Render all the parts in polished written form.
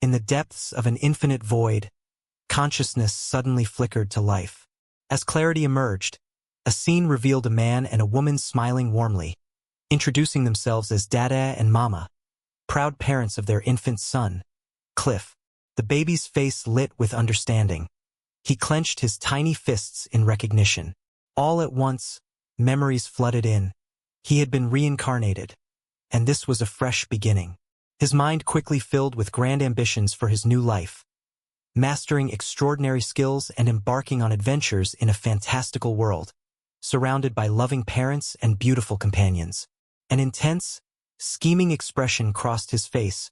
In the depths of an infinite void, consciousness suddenly flickered to life. As clarity emerged, a scene revealed a man and a woman smiling warmly, introducing themselves as Dada and Mama, proud parents of their infant son, Cliff. The baby's face lit with understanding. He clenched his tiny fists in recognition. All at once, memories flooded in. He had been reincarnated, and this was a fresh beginning. His mind quickly filled with grand ambitions for his new life, mastering extraordinary skills and embarking on adventures in a fantastical world, surrounded by loving parents and beautiful companions. An intense, scheming expression crossed his face,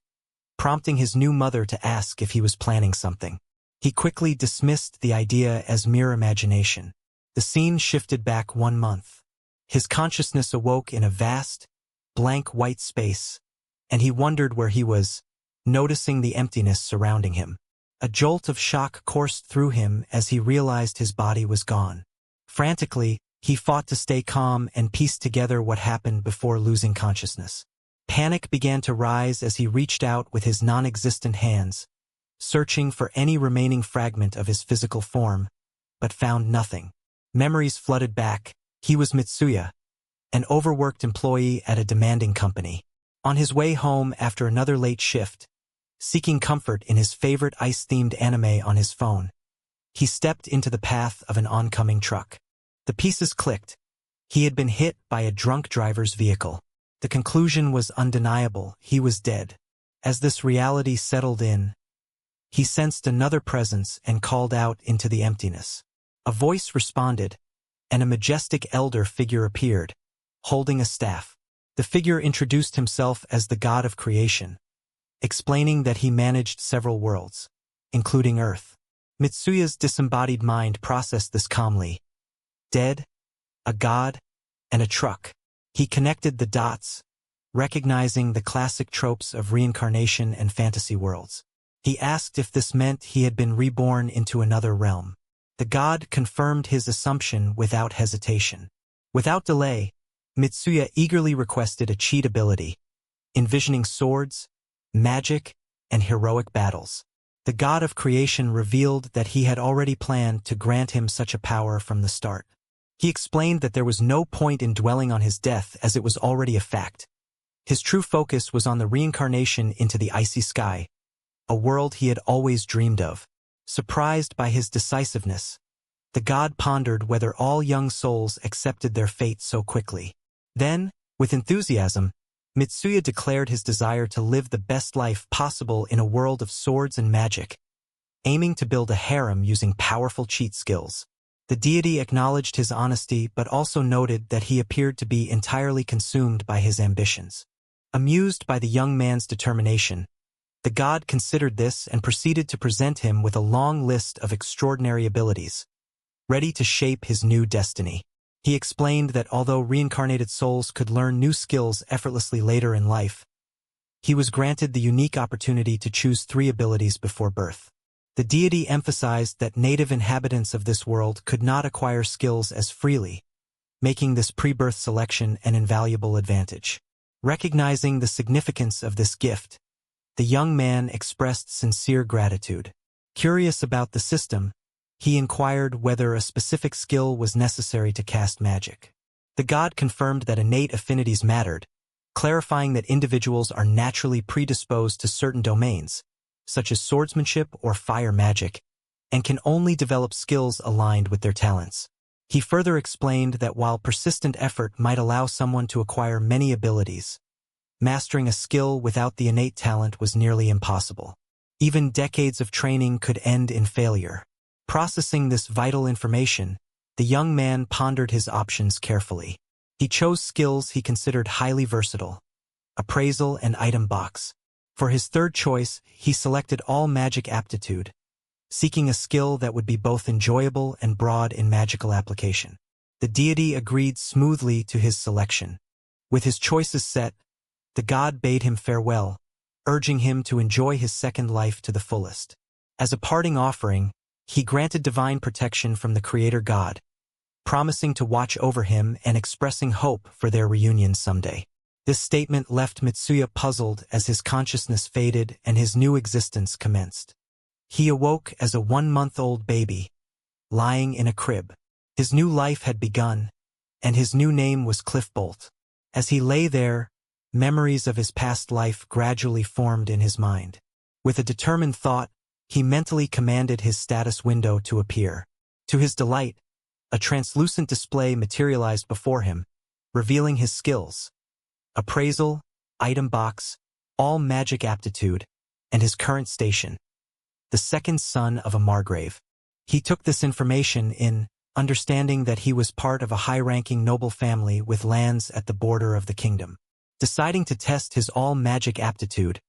prompting his new mother to ask if he was planning something. He quickly dismissed the idea as mere imagination. The scene shifted back 1 month. His consciousness awoke in a vast, blank white space, and he wondered where he was, noticing the emptiness surrounding him. A jolt of shock coursed through him as he realized his body was gone. Frantically, he fought to stay calm and piece together what happened before losing consciousness. Panic began to rise as he reached out with his non-existent hands, searching for any remaining fragment of his physical form, but found nothing. Memories flooded back. He was Mitsuya, an overworked employee at a demanding company. On his way home after another late shift, seeking comfort in his favorite ice-themed anime on his phone, he stepped into the path of an oncoming truck. The pieces clicked. He had been hit by a drunk driver's vehicle. The conclusion was undeniable. He was dead. As this reality settled in, he sensed another presence and called out into the emptiness. A voice responded, and a majestic elder figure appeared, holding a staff. The figure introduced himself as the god of creation, explaining that he managed several worlds, including Earth. Mitsuya's disembodied mind processed this calmly. Dead, a god, and a truck. He connected the dots, recognizing the classic tropes of reincarnation and fantasy worlds. He asked if this meant he had been reborn into another realm. The god confirmed his assumption without hesitation. Without delay, Mitsuya eagerly requested a cheat ability, envisioning swords, magic, and heroic battles. The god of creation revealed that he had already planned to grant him such a power from the start. He explained that there was no point in dwelling on his death as it was already a fact. His true focus was on the reincarnation into the icy sky, a world he had always dreamed of. Surprised by his decisiveness, the god pondered whether all young souls accepted their fate so quickly. Then, with enthusiasm, Mitsuya declared his desire to live the best life possible in a world of swords and magic, aiming to build a harem using powerful cheat skills. The deity acknowledged his honesty but also noted that he appeared to be entirely consumed by his ambitions. Amused by the young man's determination, the god considered this and proceeded to present him with a long list of extraordinary abilities, ready to shape his new destiny. He explained that although reincarnated souls could learn new skills effortlessly later in life, he was granted the unique opportunity to choose 3 abilities before birth. The deity emphasized that native inhabitants of this world could not acquire skills as freely, making this pre-birth selection an invaluable advantage. Recognizing the significance of this gift, the young man expressed sincere gratitude. Curious about the system, he inquired whether a specific skill was necessary to cast magic. The god confirmed that innate affinities mattered, clarifying that individuals are naturally predisposed to certain domains, such as swordsmanship or fire magic, and can only develop skills aligned with their talents. He further explained that while persistent effort might allow someone to acquire many abilities, mastering a skill without the innate talent was nearly impossible. Even decades of training could end in failure. Processing this vital information, the young man pondered his options carefully. He chose skills he considered highly versatile: appraisal and item box. For his third choice, he selected all magic aptitude, seeking a skill that would be both enjoyable and broad in magical application. The deity agreed smoothly to his selection. With his choices set, the god bade him farewell, urging him to enjoy his second life to the fullest. As a parting offering, he granted divine protection from the creator god, promising to watch over him and expressing hope for their reunion someday. This statement left Mitsuya puzzled as his consciousness faded and his new existence commenced. He awoke as a 1-month-old baby, lying in a crib. His new life had begun, and his new name was Cliff Bolt. As he lay there, memories of his past life gradually formed in his mind. With a determined thought, he mentally commanded his status window to appear. To his delight, a translucent display materialized before him, revealing his skills: appraisal, item box, all magic aptitude, and his current station: the second son of a Margrave. He took this information in, understanding that he was part of a high-ranking noble family with lands at the border of the kingdom. Deciding to test his all-magic aptitude,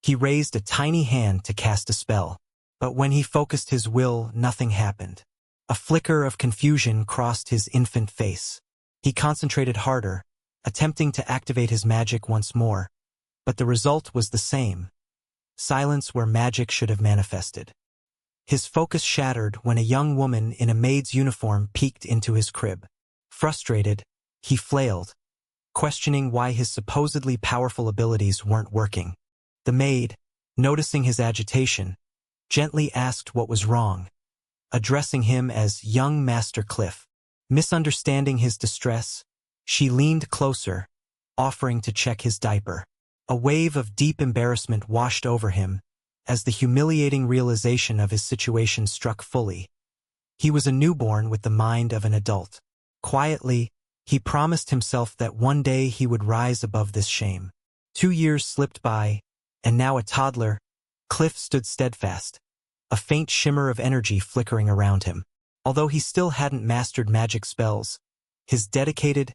he raised a tiny hand to cast a spell. But when he focused his will, nothing happened. A flicker of confusion crossed his infant face. He concentrated harder, attempting to activate his magic once more, but the result was the same: silence where magic should have manifested. His focus shattered when a young woman in a maid's uniform peeked into his crib. Frustrated, he flailed, questioning why his supposedly powerful abilities weren't working. The maid, noticing his agitation, gently asked what was wrong, addressing him as young Master Cliff. Misunderstanding his distress, she leaned closer, offering to check his diaper. A wave of deep embarrassment washed over him as the humiliating realization of his situation struck fully. He was a newborn with the mind of an adult. Quietly, he promised himself that one day he would rise above this shame. 2 years slipped by, and now a toddler, Cliff stood steadfast, a faint shimmer of energy flickering around him. Although he still hadn't mastered magic spells, his dedicated,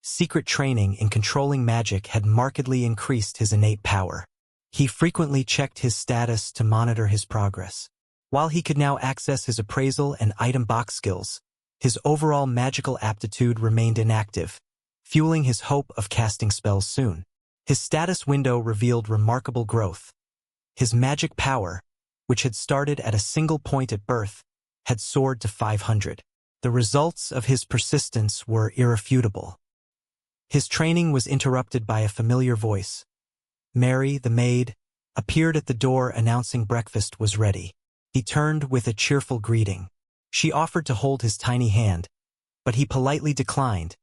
secret training in controlling magic had markedly increased his innate power. He frequently checked his status to monitor his progress. While he could now access his appraisal and item box skills, his overall magical aptitude remained inactive, fueling his hope of casting spells soon. His status window revealed remarkable growth. His magic power, which had started at a single point at birth, had soared to 500. The results of his persistence were irrefutable. His training was interrupted by a familiar voice. Mary, the maid, appeared at the door announcing breakfast was ready. He turned with a cheerful greeting. She offered to hold his tiny hand, but he politely declined,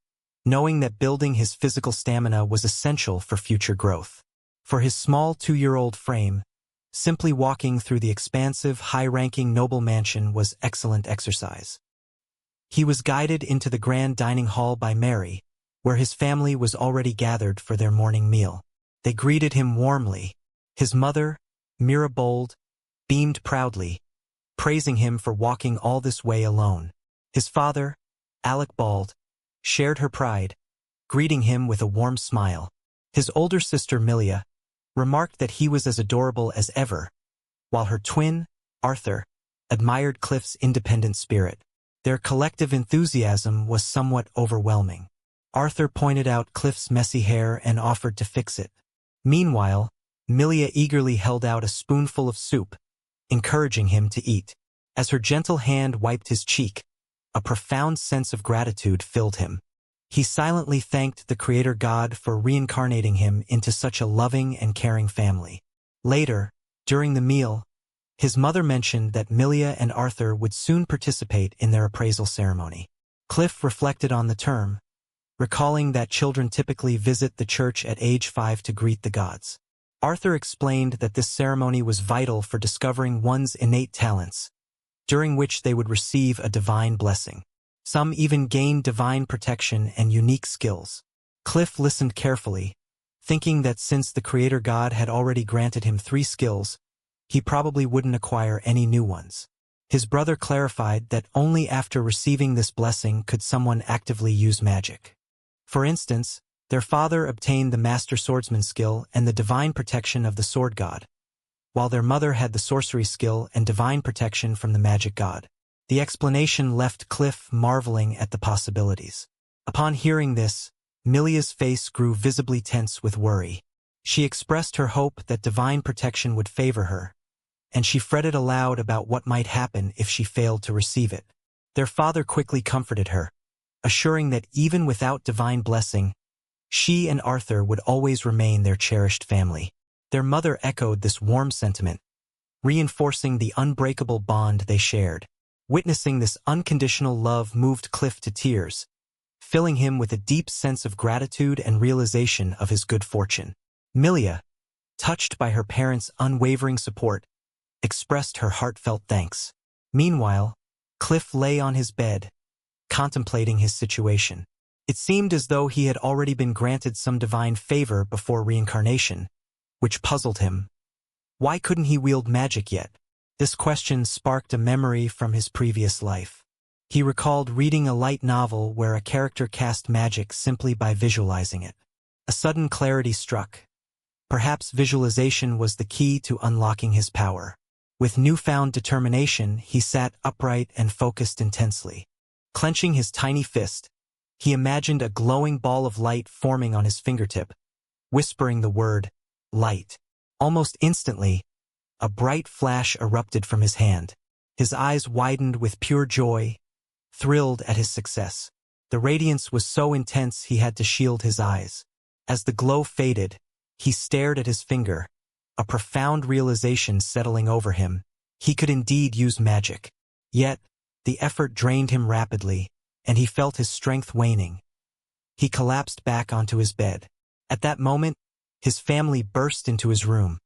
knowing that building his physical stamina was essential for future growth. For his small 2-year-old frame, simply walking through the expansive, high-ranking noble mansion was excellent exercise. He was guided into the grand dining hall by Mary, where his family was already gathered for their morning meal. They greeted him warmly. His mother, Mira Bold, beamed proudly, praising him for walking all this way alone. His father, Alec Bald, shared her pride, greeting him with a warm smile. His older sister, Milia, remarked that he was as adorable as ever, while her twin, Arthur, admired Cliff's independent spirit. Their collective enthusiasm was somewhat overwhelming. Arthur pointed out Cliff's messy hair and offered to fix it. Meanwhile, Milia eagerly held out a spoonful of soup, encouraging him to eat. As her gentle hand wiped his cheek, a profound sense of gratitude filled him. He silently thanked the Creator God for reincarnating him into such a loving and caring family. Later, during the meal, his mother mentioned that Milia and Arthur would soon participate in their appraisal ceremony. Cliff reflected on the term, recalling that children typically visit the church at age 5 to greet the gods. Arthur explained that this ceremony was vital for discovering one's innate talents, during which they would receive a divine blessing. Some even gained divine protection and unique skills. Cliff listened carefully, thinking that since the Creator God had already granted him 3 skills, he probably wouldn't acquire any new ones. His brother clarified that only after receiving this blessing could someone actively use magic. For instance, their father obtained the Master Swordsman skill and the divine protection of the Sword God, while their mother had the sorcery skill and divine protection from the magic god. The explanation left Cliff marveling at the possibilities. Upon hearing this, Milia's face grew visibly tense with worry. She expressed her hope that divine protection would favor her, and she fretted aloud about what might happen if she failed to receive it. Their father quickly comforted her, assuring that even without divine blessing, She and Arthur would always remain their cherished family. Their mother echoed this warm sentiment, reinforcing the unbreakable bond they shared. Witnessing this unconditional love moved Cliff to tears, filling him with a deep sense of gratitude and realization of his good fortune. Milia, touched by her parents' unwavering support, expressed her heartfelt thanks. Meanwhile, Cliff lay on his bed, contemplating his situation. It seemed as though he had already been granted some divine favor before reincarnation, which puzzled him. Why couldn't he wield magic yet? This question sparked a memory from his previous life. He recalled reading a light novel where a character cast magic simply by visualizing it. A sudden clarity struck. Perhaps visualization was the key to unlocking his power. With newfound determination, he sat upright and focused intensely. Clenching his tiny fist, he imagined a glowing ball of light forming on his fingertip, whispering the word, light. Almost instantly, a bright flash erupted from his hand. His eyes widened with pure joy, thrilled at his success. The radiance was so intense he had to shield his eyes. As the glow faded, he stared at his finger, a profound realization settling over him. He could indeed use magic. Yet, the effort drained him rapidly, and he felt his strength waning. He collapsed back onto his bed. At that moment, his family burst into his room,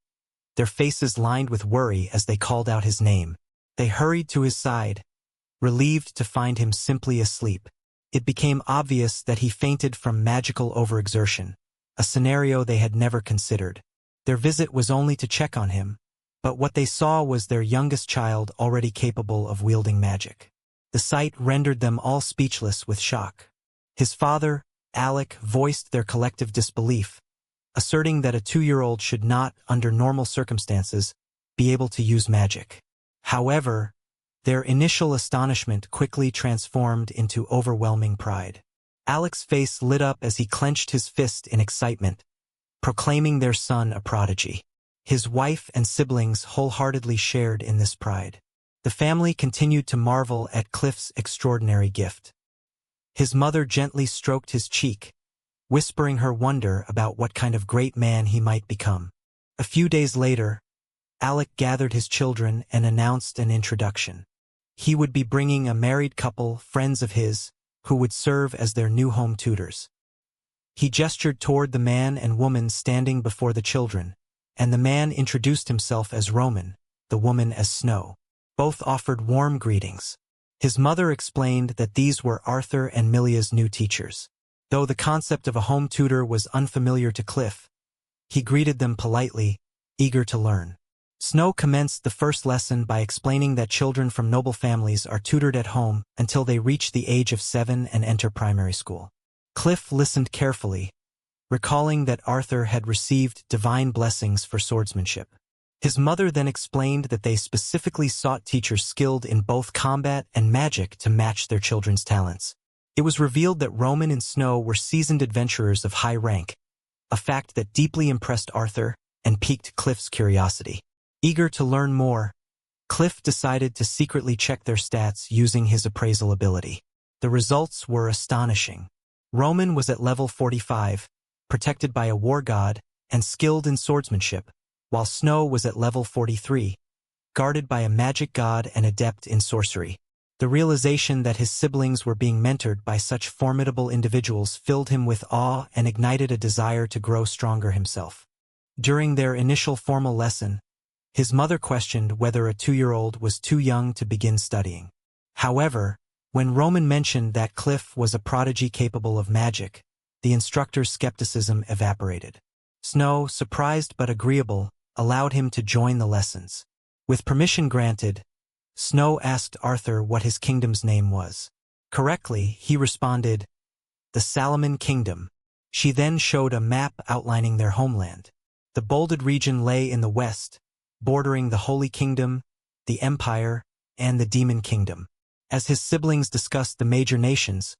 their faces lined with worry as they called out his name. They hurried to his side, relieved to find him simply asleep. It became obvious that he fainted from magical overexertion, a scenario they had never considered. Their visit was only to check on him, but what they saw was their youngest child already capable of wielding magic. The sight rendered them all speechless with shock. His father, Alec, voiced their collective disbelief, asserting that a 2-year-old should not, under normal circumstances, be able to use magic. However, their initial astonishment quickly transformed into overwhelming pride. Alec's face lit up as he clenched his fist in excitement, proclaiming their son a prodigy. His wife and siblings wholeheartedly shared in this pride. The family continued to marvel at Cliff's extraordinary gift. His mother gently stroked his cheek, whispering her wonder about what kind of great man he might become. A few days later, Alec gathered his children and announced an introduction. He would be bringing a married couple, friends of his, who would serve as their new home tutors. He gestured toward the man and woman standing before the children, and the man introduced himself as Roman, the woman as Snow. Both offered warm greetings. His mother explained that these were Arthur and Milia's new teachers. Though the concept of a home tutor was unfamiliar to Cliff, he greeted them politely, eager to learn. Snow commenced the first lesson by explaining that children from noble families are tutored at home until they reach the age of 7 and enter primary school. Cliff listened carefully, recalling that Arthur had received divine blessings for swordsmanship. His mother then explained that they specifically sought teachers skilled in both combat and magic to match their children's talents. It was revealed that Roman and Snow were seasoned adventurers of high rank, a fact that deeply impressed Arthur and piqued Cliff's curiosity. Eager to learn more, Cliff decided to secretly check their stats using his appraisal ability. The results were astonishing. Roman was at level 45, protected by a war god, and skilled in swordsmanship, while Snow was at level 43, guarded by a magic god and adept in sorcery. The realization that his siblings were being mentored by such formidable individuals filled him with awe and ignited a desire to grow stronger himself. During their initial formal lesson, his mother questioned whether a 2-year-old was too young to begin studying. However, when Roman mentioned that Cliff was a prodigy capable of magic, the instructor's skepticism evaporated. Snow, surprised but agreeable, allowed him to join the lessons. With permission granted, Snow asked Arthur what his kingdom's name was. Correctly, he responded, "The Salomon Kingdom." She then showed a map outlining their homeland. The bolded region lay in the west, bordering the Holy Kingdom, the Empire, and the Demon Kingdom. As his siblings discussed the major nations,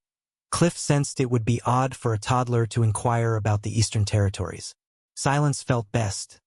Cliff sensed it would be odd for a toddler to inquire about the Eastern Territories. Silence felt best.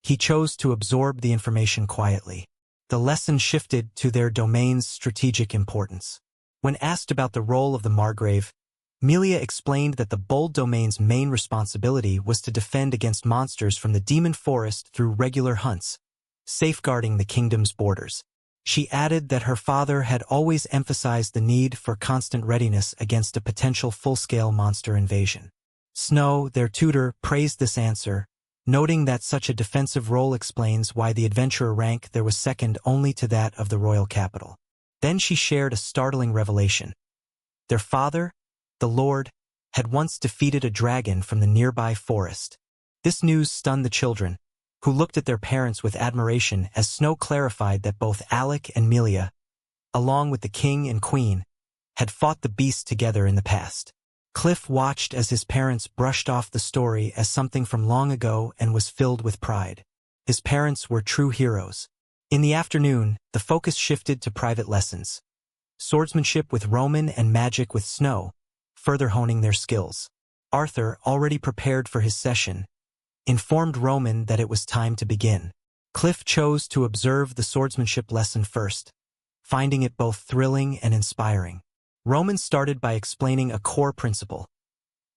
He chose to absorb the information quietly. The lesson shifted to their domain's strategic importance. When asked about the role of the Margrave, Melia explained that the bold domain's main responsibility was to defend against monsters from the demon forest through regular hunts, safeguarding the kingdom's borders. She added that her father had always emphasized the need for constant readiness against a potential full-scale monster invasion. Snow, their tutor, praised this answer, noting that such a defensive role explains why the adventurer rank there was second only to that of the royal capital. Then she shared a startling revelation. Their father, the Lord, had once defeated a dragon from the nearby forest. This news stunned the children, who looked at their parents with admiration as Snow clarified that both Alec and Melia, along with the king and queen, had fought the beast together in the past. Cliff watched as his parents brushed off the story as something from long ago and was filled with pride. His parents were true heroes. In the afternoon, the focus shifted to private lessons. Swordsmanship with Roman and magic with Snow, further honing their skills. Arthur, already prepared for his session, informed Roman that it was time to begin. Cliff chose to observe the swordsmanship lesson first, finding it both thrilling and inspiring. Roman started by explaining a core principle.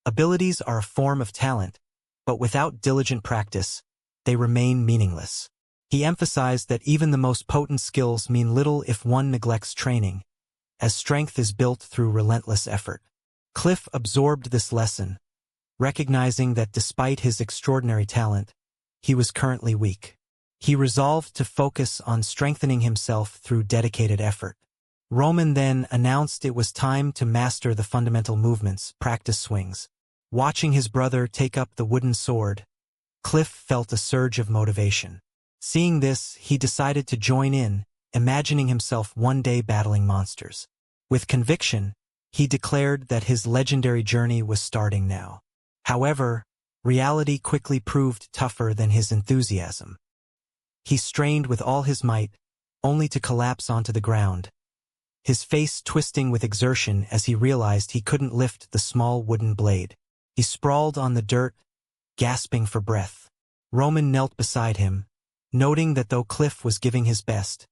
Abilities are a form of talent, but without diligent practice, they remain meaningless. He emphasized that even the most potent skills mean little if one neglects training, as strength is built through relentless effort. Cliff absorbed this lesson, recognizing that despite his extraordinary talent, he was currently weak. He resolved to focus on strengthening himself through dedicated effort. Roman then announced it was time to master the fundamental movements, practice swings. Watching his brother take up the wooden sword, Cliff felt a surge of motivation. Seeing this, he decided to join in, imagining himself one day battling monsters. With conviction, he declared that his legendary journey was starting now. However, reality quickly proved tougher than his enthusiasm. He strained with all his might, only to collapse onto the ground, his face twisting with exertion as he realized he couldn't lift the small wooden blade. He sprawled on the dirt, gasping for breath. Roman knelt beside him, noting that though Cliff was giving his best,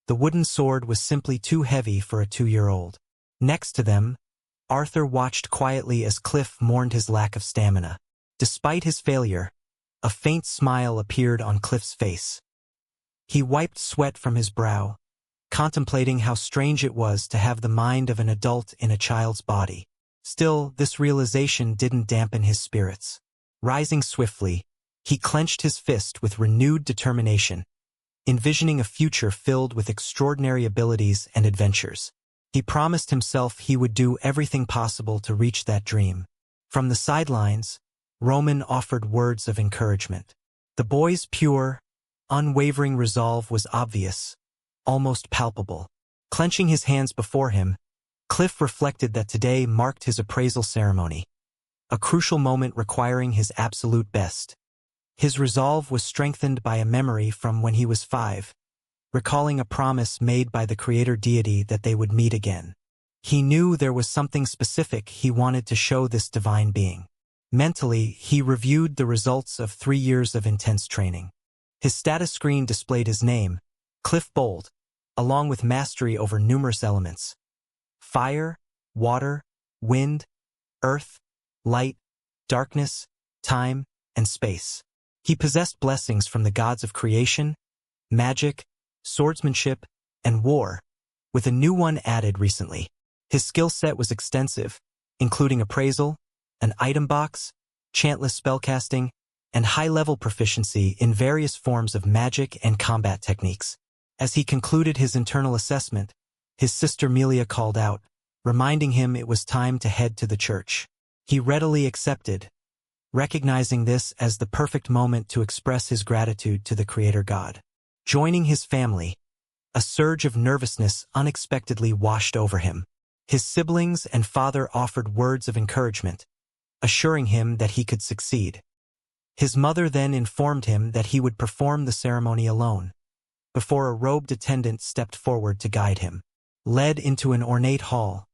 the wooden sword was simply too heavy for a 2-year-old. Next to them, Arthur watched quietly as Cliff mourned his lack of stamina. Despite his failure, a faint smile appeared on Cliff's face. He wiped sweat from his brow, contemplating how strange it was to have the mind of an adult in a child's body. Still, this realization didn't dampen his spirits. Rising swiftly, he clenched his fist with renewed determination, envisioning a future filled with extraordinary abilities and adventures. He promised himself he would do everything possible to reach that dream. From the sidelines, Roman offered words of encouragement. The boy's pure, unwavering resolve was obvious, almost palpable. Clenching his hands before him, Cliff reflected that today marked his appraisal ceremony, a crucial moment requiring his absolute best. His resolve was strengthened by a memory from when he was 5, recalling a promise made by the creator deity that they would meet again. He knew there was something specific he wanted to show this divine being. Mentally, he reviewed the results of 3 years of intense training. His status screen displayed his name, Cliff Bold, along with mastery over numerous elements: fire, water, wind, earth, light, darkness, time, and space. He possessed blessings from the gods of creation, magic, swordsmanship, and war, with a new one added recently. His skill set was extensive, including appraisal, an item box, chantless spellcasting, and high-level proficiency in various forms of magic and combat techniques. As he concluded his internal assessment, his sister Melia called out, reminding him it was time to head to the church. He readily accepted, recognizing this as the perfect moment to express his gratitude to the Creator God. Joining his family, a surge of nervousness unexpectedly washed over him. His siblings and father offered words of encouragement, assuring him that he could succeed. His mother then informed him that he would perform the ceremony alone, before a robed attendant stepped forward to guide him. Led into an ornate hall,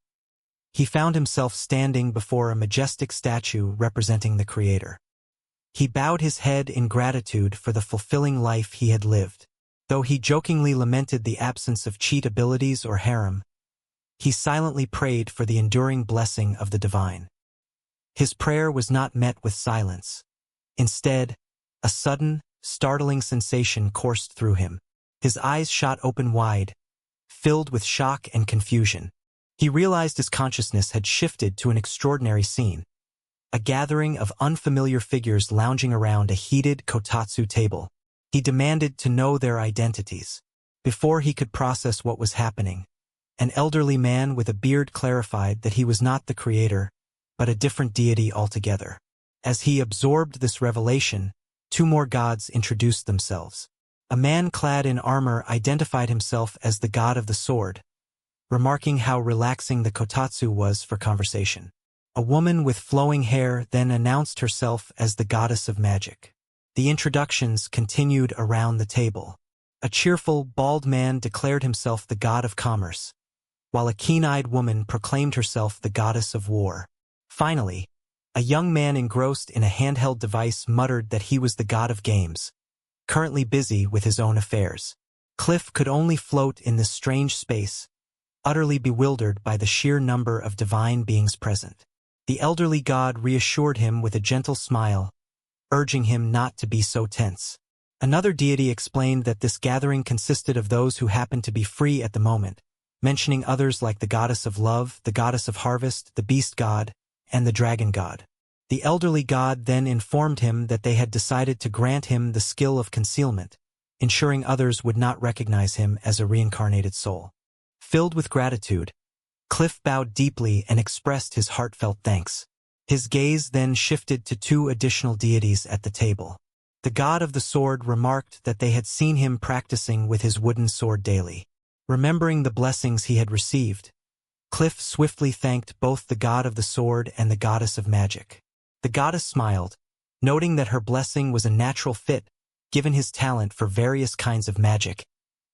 he found himself standing before a majestic statue representing the Creator. He bowed his head in gratitude for the fulfilling life he had lived. Though he jokingly lamented the absence of cheat abilities or harem, he silently prayed for the enduring blessing of the divine. His prayer was not met with silence. Instead, a sudden, startling sensation coursed through him. His eyes shot open wide, filled with shock and confusion. He realized his consciousness had shifted to an extraordinary scene. A gathering of unfamiliar figures lounging around a heated kotatsu table. He demanded to know their identities. Before he could process what was happening, an elderly man with a beard clarified that he was not the creator, but a different deity altogether. As he absorbed this revelation, two more gods introduced themselves. A man clad in armor identified himself as the god of the sword, remarking how relaxing the kotatsu was for conversation. A woman with flowing hair then announced herself as the goddess of magic. The introductions continued around the table. A cheerful, bald man declared himself the god of commerce, while a keen-eyed woman proclaimed herself the goddess of war. Finally, a young man engrossed in a handheld device muttered that he was the god of games, currently busy with his own affairs. Cliff could only float in this strange space, utterly bewildered by the sheer number of divine beings present. The elderly god reassured him with a gentle smile, urging him not to be so tense. Another deity explained that this gathering consisted of those who happened to be free at the moment, mentioning others like the goddess of love, the goddess of harvest, the beast god, and the dragon god. The elderly god then informed him that they had decided to grant him the skill of concealment, ensuring others would not recognize him as a reincarnated soul. Filled with gratitude, Cliff bowed deeply and expressed his heartfelt thanks. His gaze then shifted to two additional deities at the table. The god of the sword remarked that they had seen him practicing with his wooden sword daily. Remembering the blessings he had received, Cliff swiftly thanked both the god of the sword and the goddess of magic. The goddess smiled, noting that her blessing was a natural fit given his talent for various kinds of magic,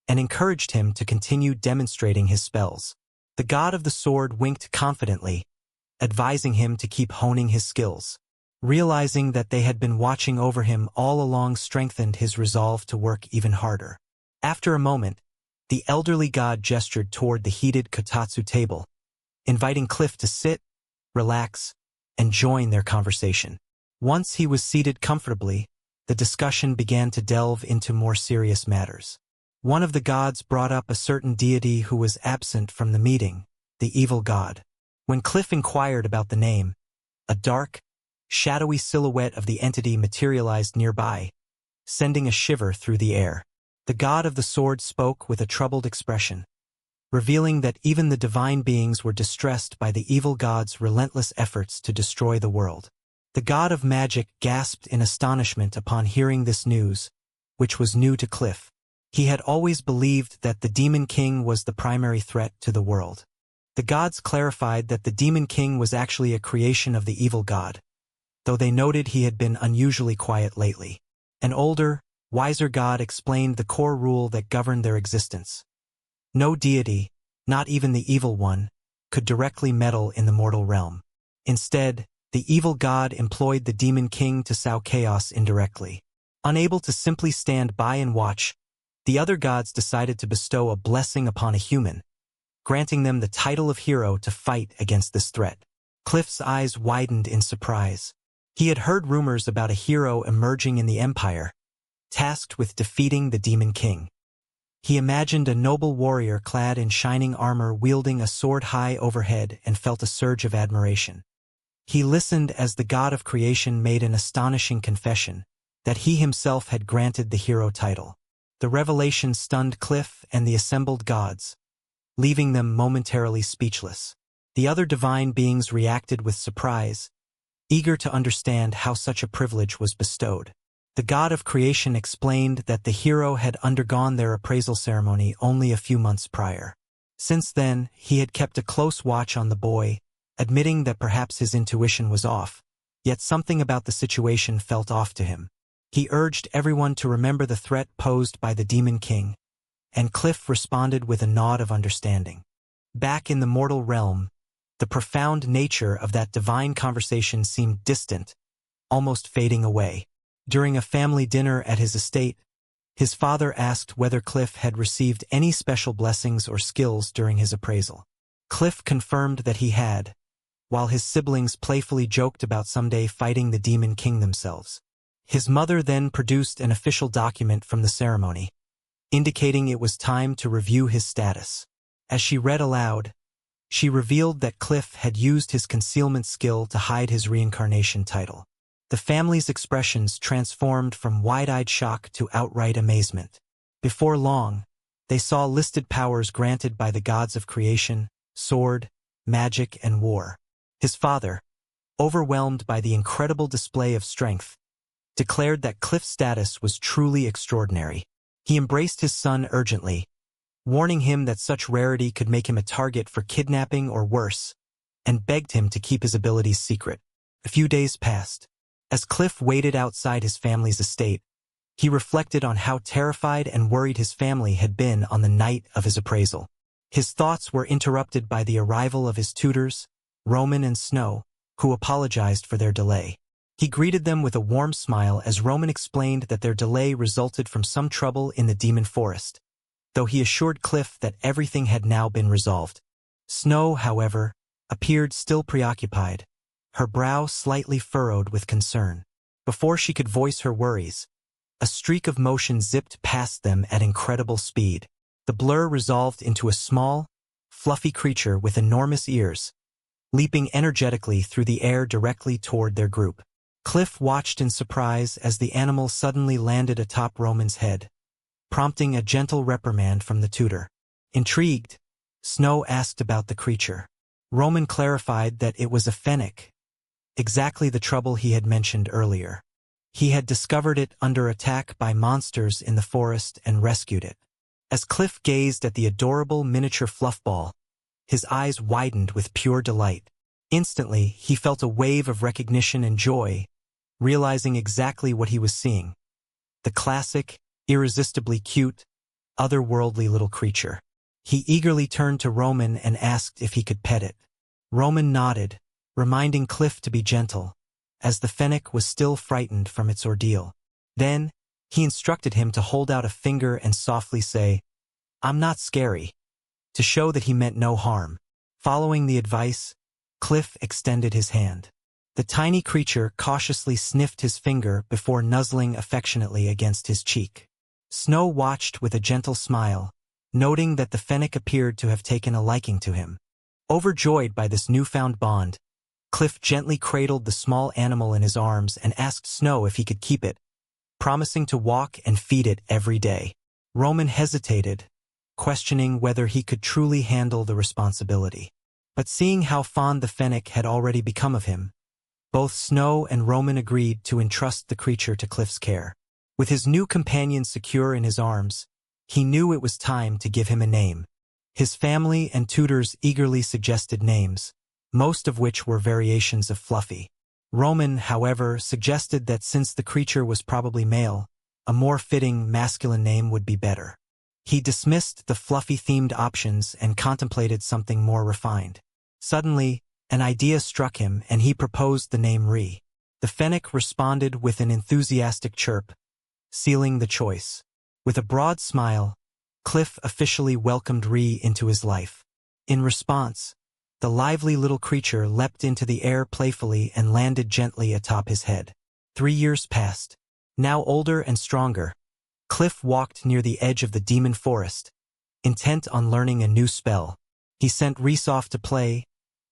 and encouraged him to continue demonstrating his spells. The god of the sword winked confidently, advising him to keep honing his skills. Realizing that they had been watching over him all along strengthened his resolve to work even harder. After a moment, the elderly god gestured toward the heated kotatsu table, inviting Cliff to sit, relax, and join their conversation. Once he was seated comfortably, the discussion began to delve into more serious matters. One of the gods brought up a certain deity who was absent from the meeting, the evil god. When Cliff inquired about the name, a dark, shadowy silhouette of the entity materialized nearby, sending a shiver through the air. The god of the sword spoke with a troubled expression, revealing that even the divine beings were distressed by the evil god's relentless efforts to destroy the world. The god of magic gasped in astonishment upon hearing this news, which was new to Cliff. He had always believed that the Demon King was the primary threat to the world. The gods clarified that the Demon King was actually a creation of the evil god, though they noted he had been unusually quiet lately. An older, wiser god explained the core rule that governed their existence. No deity, not even the evil one, could directly meddle in the mortal realm. Instead, the evil god employed the Demon King to sow chaos indirectly. Unable to simply stand by and watch, the other gods decided to bestow a blessing upon a human, granting them the title of hero to fight against this threat. Cliff's eyes widened in surprise. He had heard rumors about a hero emerging in the Empire, tasked with defeating the Demon King. He imagined a noble warrior clad in shining armor wielding a sword high overhead and felt a surge of admiration. He listened as the god of creation made an astonishing confession, that he himself had granted the hero title. The revelation stunned Cliff and the assembled gods, leaving them momentarily speechless. The other divine beings reacted with surprise, eager to understand how such a privilege was bestowed. The god of creation explained that the hero had undergone their appraisal ceremony only a few months prior. Since then, he had kept a close watch on the boy, admitting that perhaps his intuition was off, yet something about the situation felt off to him. He urged everyone to remember the threat posed by the Demon King, and Cliff responded with a nod of understanding. Back in the mortal realm, the profound nature of that divine conversation seemed distant, almost fading away. During a family dinner at his estate, his father asked whether Cliff had received any special blessings or skills during his appraisal. Cliff confirmed that he had, while his siblings playfully joked about someday fighting the Demon King themselves. His mother then produced an official document from the ceremony, indicating it was time to review his status. As she read aloud, she revealed that Cliff had used his concealment skill to hide his reincarnation title. The family's expressions transformed from wide-eyed shock to outright amazement. Before long, they saw listed powers granted by the gods of creation, sword, magic, and war. His father, overwhelmed by the incredible display of strength, declared that Cliff's status was truly extraordinary. He embraced his son urgently, warning him that such rarity could make him a target for kidnapping or worse, and begged him to keep his abilities secret. A few days passed. As Cliff waited outside his family's estate, he reflected on how terrified and worried his family had been on the night of his appraisal. His thoughts were interrupted by the arrival of his tutors, Roman and Snow, who apologized for their delay. He greeted them with a warm smile as Roman explained that their delay resulted from some trouble in the demon forest, though he assured Cliff that everything had now been resolved. Snow, however, appeared still preoccupied, her brow slightly furrowed with concern. Before she could voice her worries, a streak of motion zipped past them at incredible speed. The blur resolved into a small, fluffy creature with enormous ears, leaping energetically through the air directly toward their group. Cliff watched in surprise as the animal suddenly landed atop Roman's head, prompting a gentle reprimand from the tutor. Intrigued, Snow asked about the creature. Roman clarified that it was a fennec, exactly the trouble he had mentioned earlier. He had discovered it under attack by monsters in the forest and rescued it. As Cliff gazed at the adorable miniature fluffball, his eyes widened with pure delight. Instantly, he felt a wave of recognition and joy, realizing exactly what he was seeing. The classic, irresistibly cute, otherworldly little creature. He eagerly turned to Roman and asked if he could pet it. Roman nodded, reminding Cliff to be gentle, as the fennec was still frightened from its ordeal. Then, he instructed him to hold out a finger and softly say, "I'm not scary," to show that he meant no harm. Following the advice, Cliff extended his hand. The tiny creature cautiously sniffed his finger before nuzzling affectionately against his cheek. Snow watched with a gentle smile, noting that the fennec appeared to have taken a liking to him. Overjoyed by this newfound bond, Cliff gently cradled the small animal in his arms and asked Snow if he could keep it, promising to walk and feed it every day. Roman hesitated, questioning whether he could truly handle the responsibility. But seeing how fond the fennec had already become of him, both Snow and Roman agreed to entrust the creature to Cliff's care. With his new companion secure in his arms, he knew it was time to give him a name. His family and tutors eagerly suggested names, most of which were variations of Fluffy. Roman, however, suggested that since the creature was probably male, a more fitting masculine name would be better. He dismissed the Fluffy-themed options and contemplated something more refined. Suddenly, an idea struck him and he proposed the name Ree. The fennec responded with an enthusiastic chirp, sealing the choice. With a broad smile, Cliff officially welcomed Ree into his life. In response, the lively little creature leapt into the air playfully and landed gently atop his head. 3 years passed. Now older and stronger, Cliff walked near the edge of the demon forest, intent on learning a new spell. He sent Reese off to play,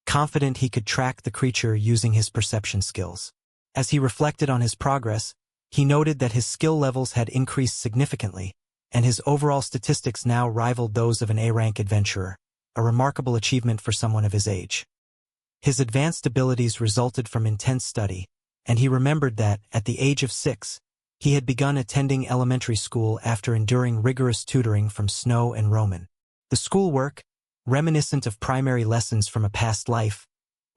confident he could track the creature using his perception skills. As he reflected on his progress, he noted that his skill levels had increased significantly, and his overall statistics now rivaled those of an A-rank adventurer, a remarkable achievement for someone of his age. His advanced abilities resulted from intense study, and he remembered that, at the age of 6, he had begun attending elementary school after enduring rigorous tutoring from Snow and Roman. The schoolwork, reminiscent of primary lessons from a past life,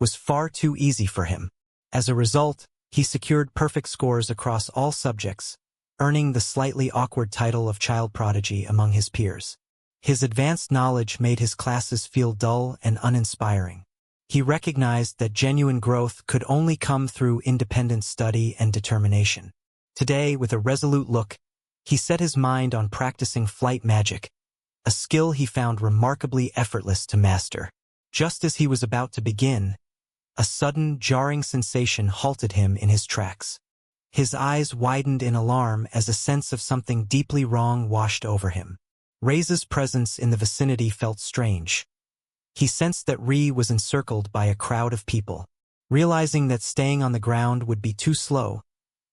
was far too easy for him. As a result, he secured perfect scores across all subjects, earning the slightly awkward title of child prodigy among his peers. His advanced knowledge made his classes feel dull and uninspiring. He recognized that genuine growth could only come through independent study and determination. Today, with a resolute look, he set his mind on practicing flight magic, a skill he found remarkably effortless to master. Just as he was about to begin, a sudden, jarring sensation halted him in his tracks. His eyes widened in alarm as a sense of something deeply wrong washed over him. Rei's presence in the vicinity felt strange. He sensed that Rei was encircled by a crowd of people. Realizing that staying on the ground would be too slow,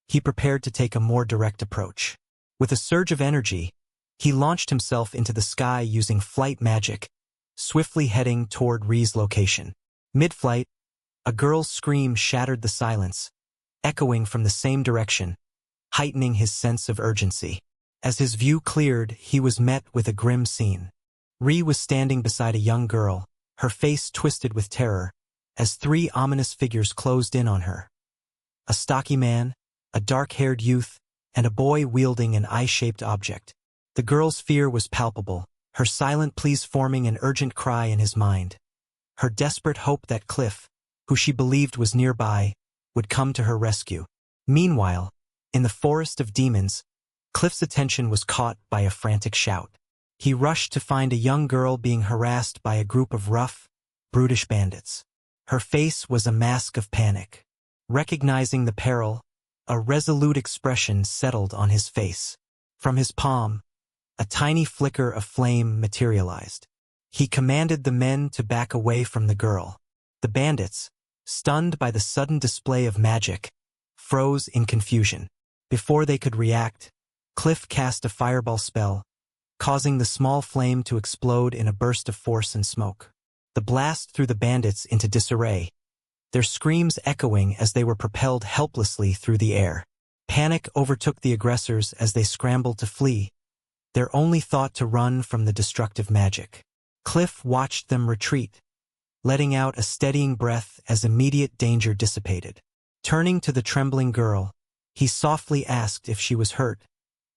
he prepared to take a more direct approach. With a surge of energy, he launched himself into the sky using flight magic, swiftly heading toward Rei's location. Mid-flight, a girl's scream shattered the silence, echoing from the same direction, heightening his sense of urgency. As his view cleared, he was met with a grim scene. Rei was standing beside a young girl, her face twisted with terror, as three ominous figures closed in on her. A stocky man, a dark-haired youth, and a boy wielding an eye-shaped object. The girl's fear was palpable, her silent pleas forming an urgent cry in his mind. Her desperate hope that Cliff, who she believed was nearby, would come to her rescue. Meanwhile, in the forest of demons, Cliff's attention was caught by a frantic shout. He rushed to find a young girl being harassed by a group of rough, brutish bandits. Her face was a mask of panic. Recognizing the peril, a resolute expression settled on his face. From his palm, a tiny flicker of flame materialized. He commanded the men to back away from the girl. The bandits, stunned by the sudden display of magic, froze in confusion. Before they could react, Cliff cast a fireball spell, causing the small flame to explode in a burst of force and smoke. The blast threw the bandits into disarray, their screams echoing as they were propelled helplessly through the air. Panic overtook the aggressors as they scrambled to flee, their only thought to run from the destructive magic. Cliff watched them retreat, letting out a steadying breath as immediate danger dissipated. Turning to the trembling girl, he softly asked if she was hurt,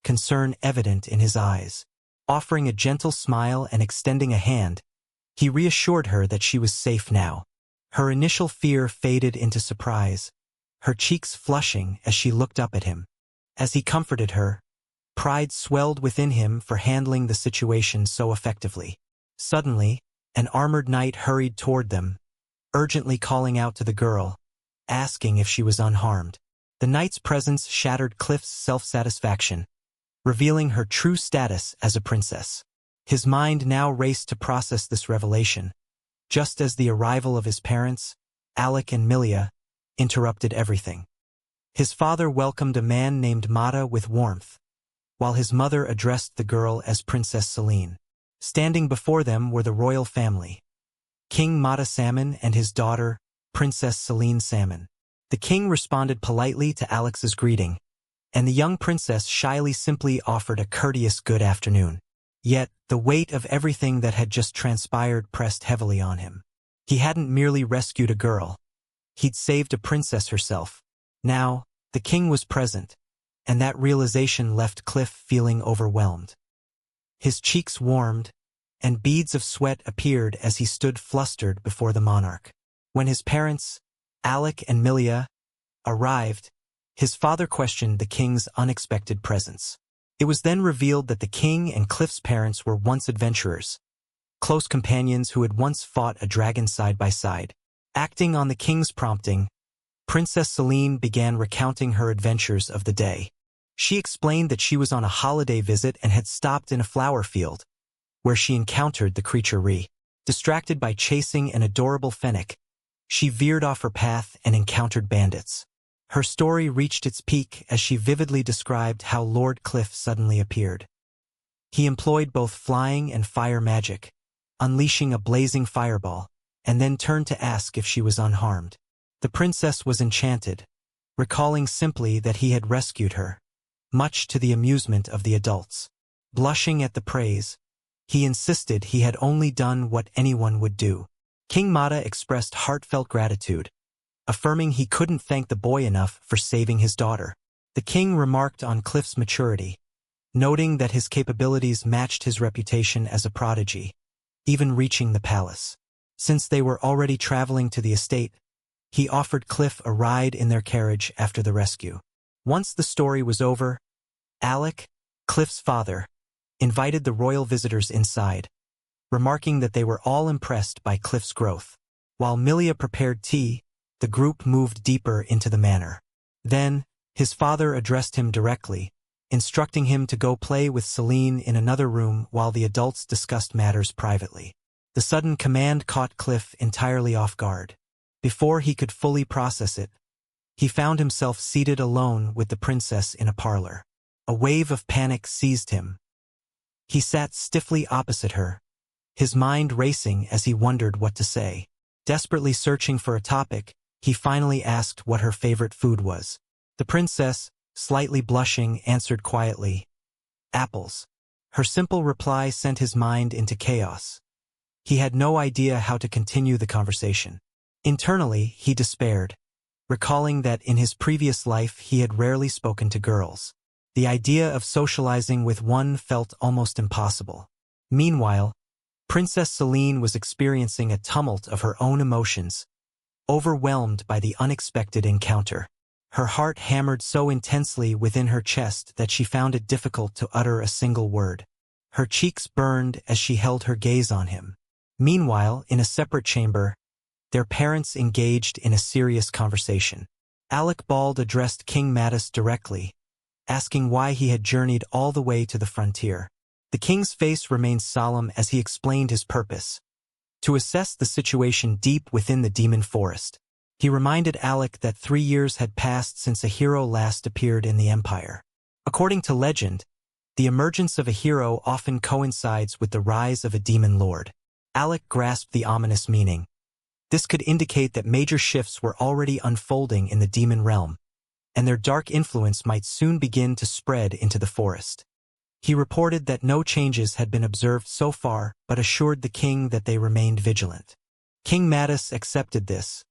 concern evident in his eyes. Offering a gentle smile and extending a hand, he reassured her that she was safe now. Her initial fear faded into surprise, her cheeks flushing as she looked up at him. As he comforted her, pride swelled within him for handling the situation so effectively. Suddenly, an armored knight hurried toward them, urgently calling out to the girl, asking if she was unharmed. The knight's presence shattered Cliff's self-satisfaction, revealing her true status as a princess. His mind now raced to process this revelation, just as the arrival of his parents, Alec and Milia, interrupted everything. His father welcomed a man named Mata with warmth, while his mother addressed the girl as Princess Celine. Standing before them were the royal family, King Mata Salmon and his daughter, Princess Celine Salmon. The king responded politely to Alex's greeting, and the young princess shyly simply offered a courteous good afternoon. Yet, the weight of everything that had just transpired pressed heavily on him. He hadn't merely rescued a girl. He'd saved a princess herself. Now, the king was present, and that realization left Cliff feeling overwhelmed. His cheeks warmed, and beads of sweat appeared as he stood flustered before the monarch. When his parents, Alec and Milia, arrived, his father questioned the king's unexpected presence. It was then revealed that the king and Cliff's parents were once adventurers, close companions who had once fought a dragon side by side. Acting on the king's prompting, Princess Celine began recounting her adventures of the day. She explained that she was on a holiday visit and had stopped in a flower field, where she encountered the creature Rei. Distracted by chasing an adorable fennec, she veered off her path and encountered bandits. Her story reached its peak as she vividly described how Lord Cliff suddenly appeared. He employed both flying and fire magic, unleashing a blazing fireball, and then turned to ask if she was unharmed. The princess was enchanted, recalling simply that he had rescued her, much to the amusement of the adults. Blushing at the praise, he insisted he had only done what anyone would do. King Mata expressed heartfelt gratitude, affirming he couldn't thank the boy enough for saving his daughter. The king remarked on Cliff's maturity, noting that his capabilities matched his reputation as a prodigy, even reaching the palace. Since they were already traveling to the estate, he offered Cliff a ride in their carriage after the rescue. Once the story was over, Alec, Cliff's father, invited the royal visitors inside, remarking that they were all impressed by Cliff's growth. While Milia prepared tea, the group moved deeper into the manor. Then, his father addressed him directly, instructing him to go play with Celine in another room while the adults discussed matters privately. The sudden command caught Cliff entirely off guard. Before he could fully process it, he found himself seated alone with the princess in a parlor. A wave of panic seized him. He sat stiffly opposite her, his mind racing as he wondered what to say. Desperately searching for a topic, he finally asked what her favorite food was. The princess, slightly blushing, answered quietly, "Apples." Her simple reply sent his mind into chaos. He had no idea how to continue the conversation. Internally, he despaired, recalling that in his previous life he had rarely spoken to girls. The idea of socializing with one felt almost impossible. Meanwhile, Princess Celine was experiencing a tumult of her own emotions, overwhelmed by the unexpected encounter. Her heart hammered so intensely within her chest that she found it difficult to utter a single word. Her cheeks burned as she held her gaze on him. Meanwhile, in a separate chamber, their parents engaged in a serious conversation. Alec Bald addressed King Mattis directly, asking why he had journeyed all the way to the frontier. The king's face remained solemn as he explained his purpose: to assess the situation deep within the demon forest. He reminded Alec that 3 years had passed since a hero last appeared in the Empire. According to legend, the emergence of a hero often coincides with the rise of a demon lord. Alec grasped the ominous meaning. This could indicate that major shifts were already unfolding in the demon realm, and their dark influence might soon begin to spread into the forest. He reported that no changes had been observed so far, but assured the king that they remained vigilant. King Mattis accepted this,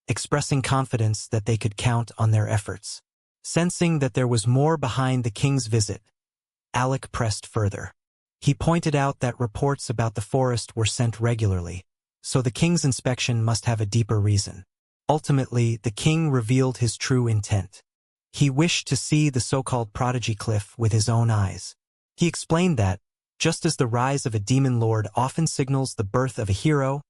expressing confidence that they could count on their efforts. Sensing that there was more behind the king's visit, Alec pressed further. He pointed out that reports about the forest were sent regularly, so the king's inspection must have a deeper reason. Ultimately, the king revealed his true intent. He wished to see the so-called prodigy Cliff with his own eyes. He explained that, just as the rise of a demon lord often signals the birth of a hero,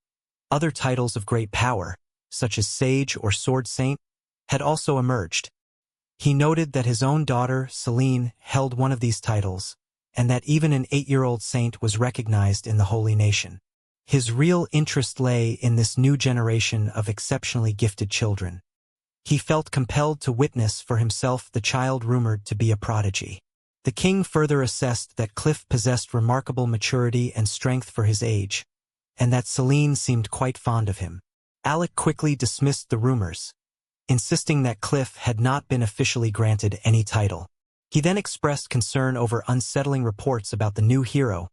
other titles of great power, such as Sage or Sword Saint, had also emerged. He noted that his own daughter, Celine, held one of these titles, and that even an 8-year-old saint was recognized in the Holy Nation. His real interest lay in this new generation of exceptionally gifted children. He felt compelled to witness for himself the child rumored to be a prodigy. The king further assessed that Cliff possessed remarkable maturity and strength for his age, and that Celine seemed quite fond of him. Alec quickly dismissed the rumors, insisting that Cliff had not been officially granted any title. He then expressed concern over unsettling reports about the new hero,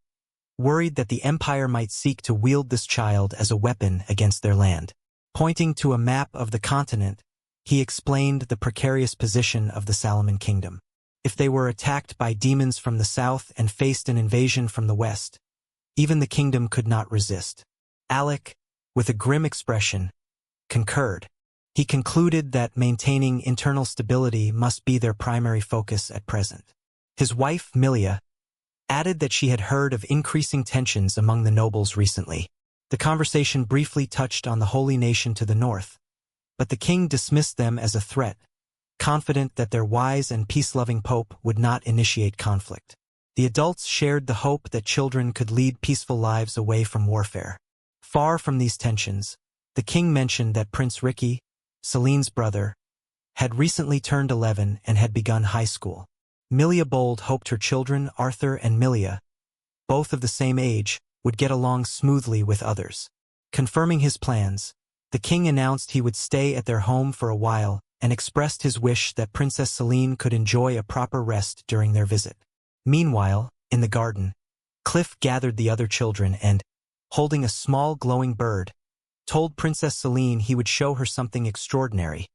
worried that the Empire might seek to wield this child as a weapon against their land. Pointing to a map of the continent, he explained the precarious position of the Salaman Kingdom. If they were attacked by demons from the south and faced an invasion from the west, even the kingdom could not resist. Alec, with a grim expression, concurred. He concluded that maintaining internal stability must be their primary focus at present. His wife, Milia, added that she had heard of increasing tensions among the nobles recently. The conversation briefly touched on the Holy Nation to the north, but the king dismissed them as a threat, confident that their wise and peace-loving pope would not initiate conflict. The adults shared the hope that children could lead peaceful lives away from warfare. Far from these tensions, the king mentioned that Prince Ricky, Celine's brother, had recently turned 11 and had begun high school. Milia Bold hoped her children, Arthur and Milia, both of the same age, would get along smoothly with others. Confirming his plans, the king announced he would stay at their home for a while and expressed his wish that Princess Celine could enjoy a proper rest during their visit. Meanwhile, in the garden, Cliff gathered the other children and, holding a small glowing bird, told Princess Celine he would show her something extraordinary: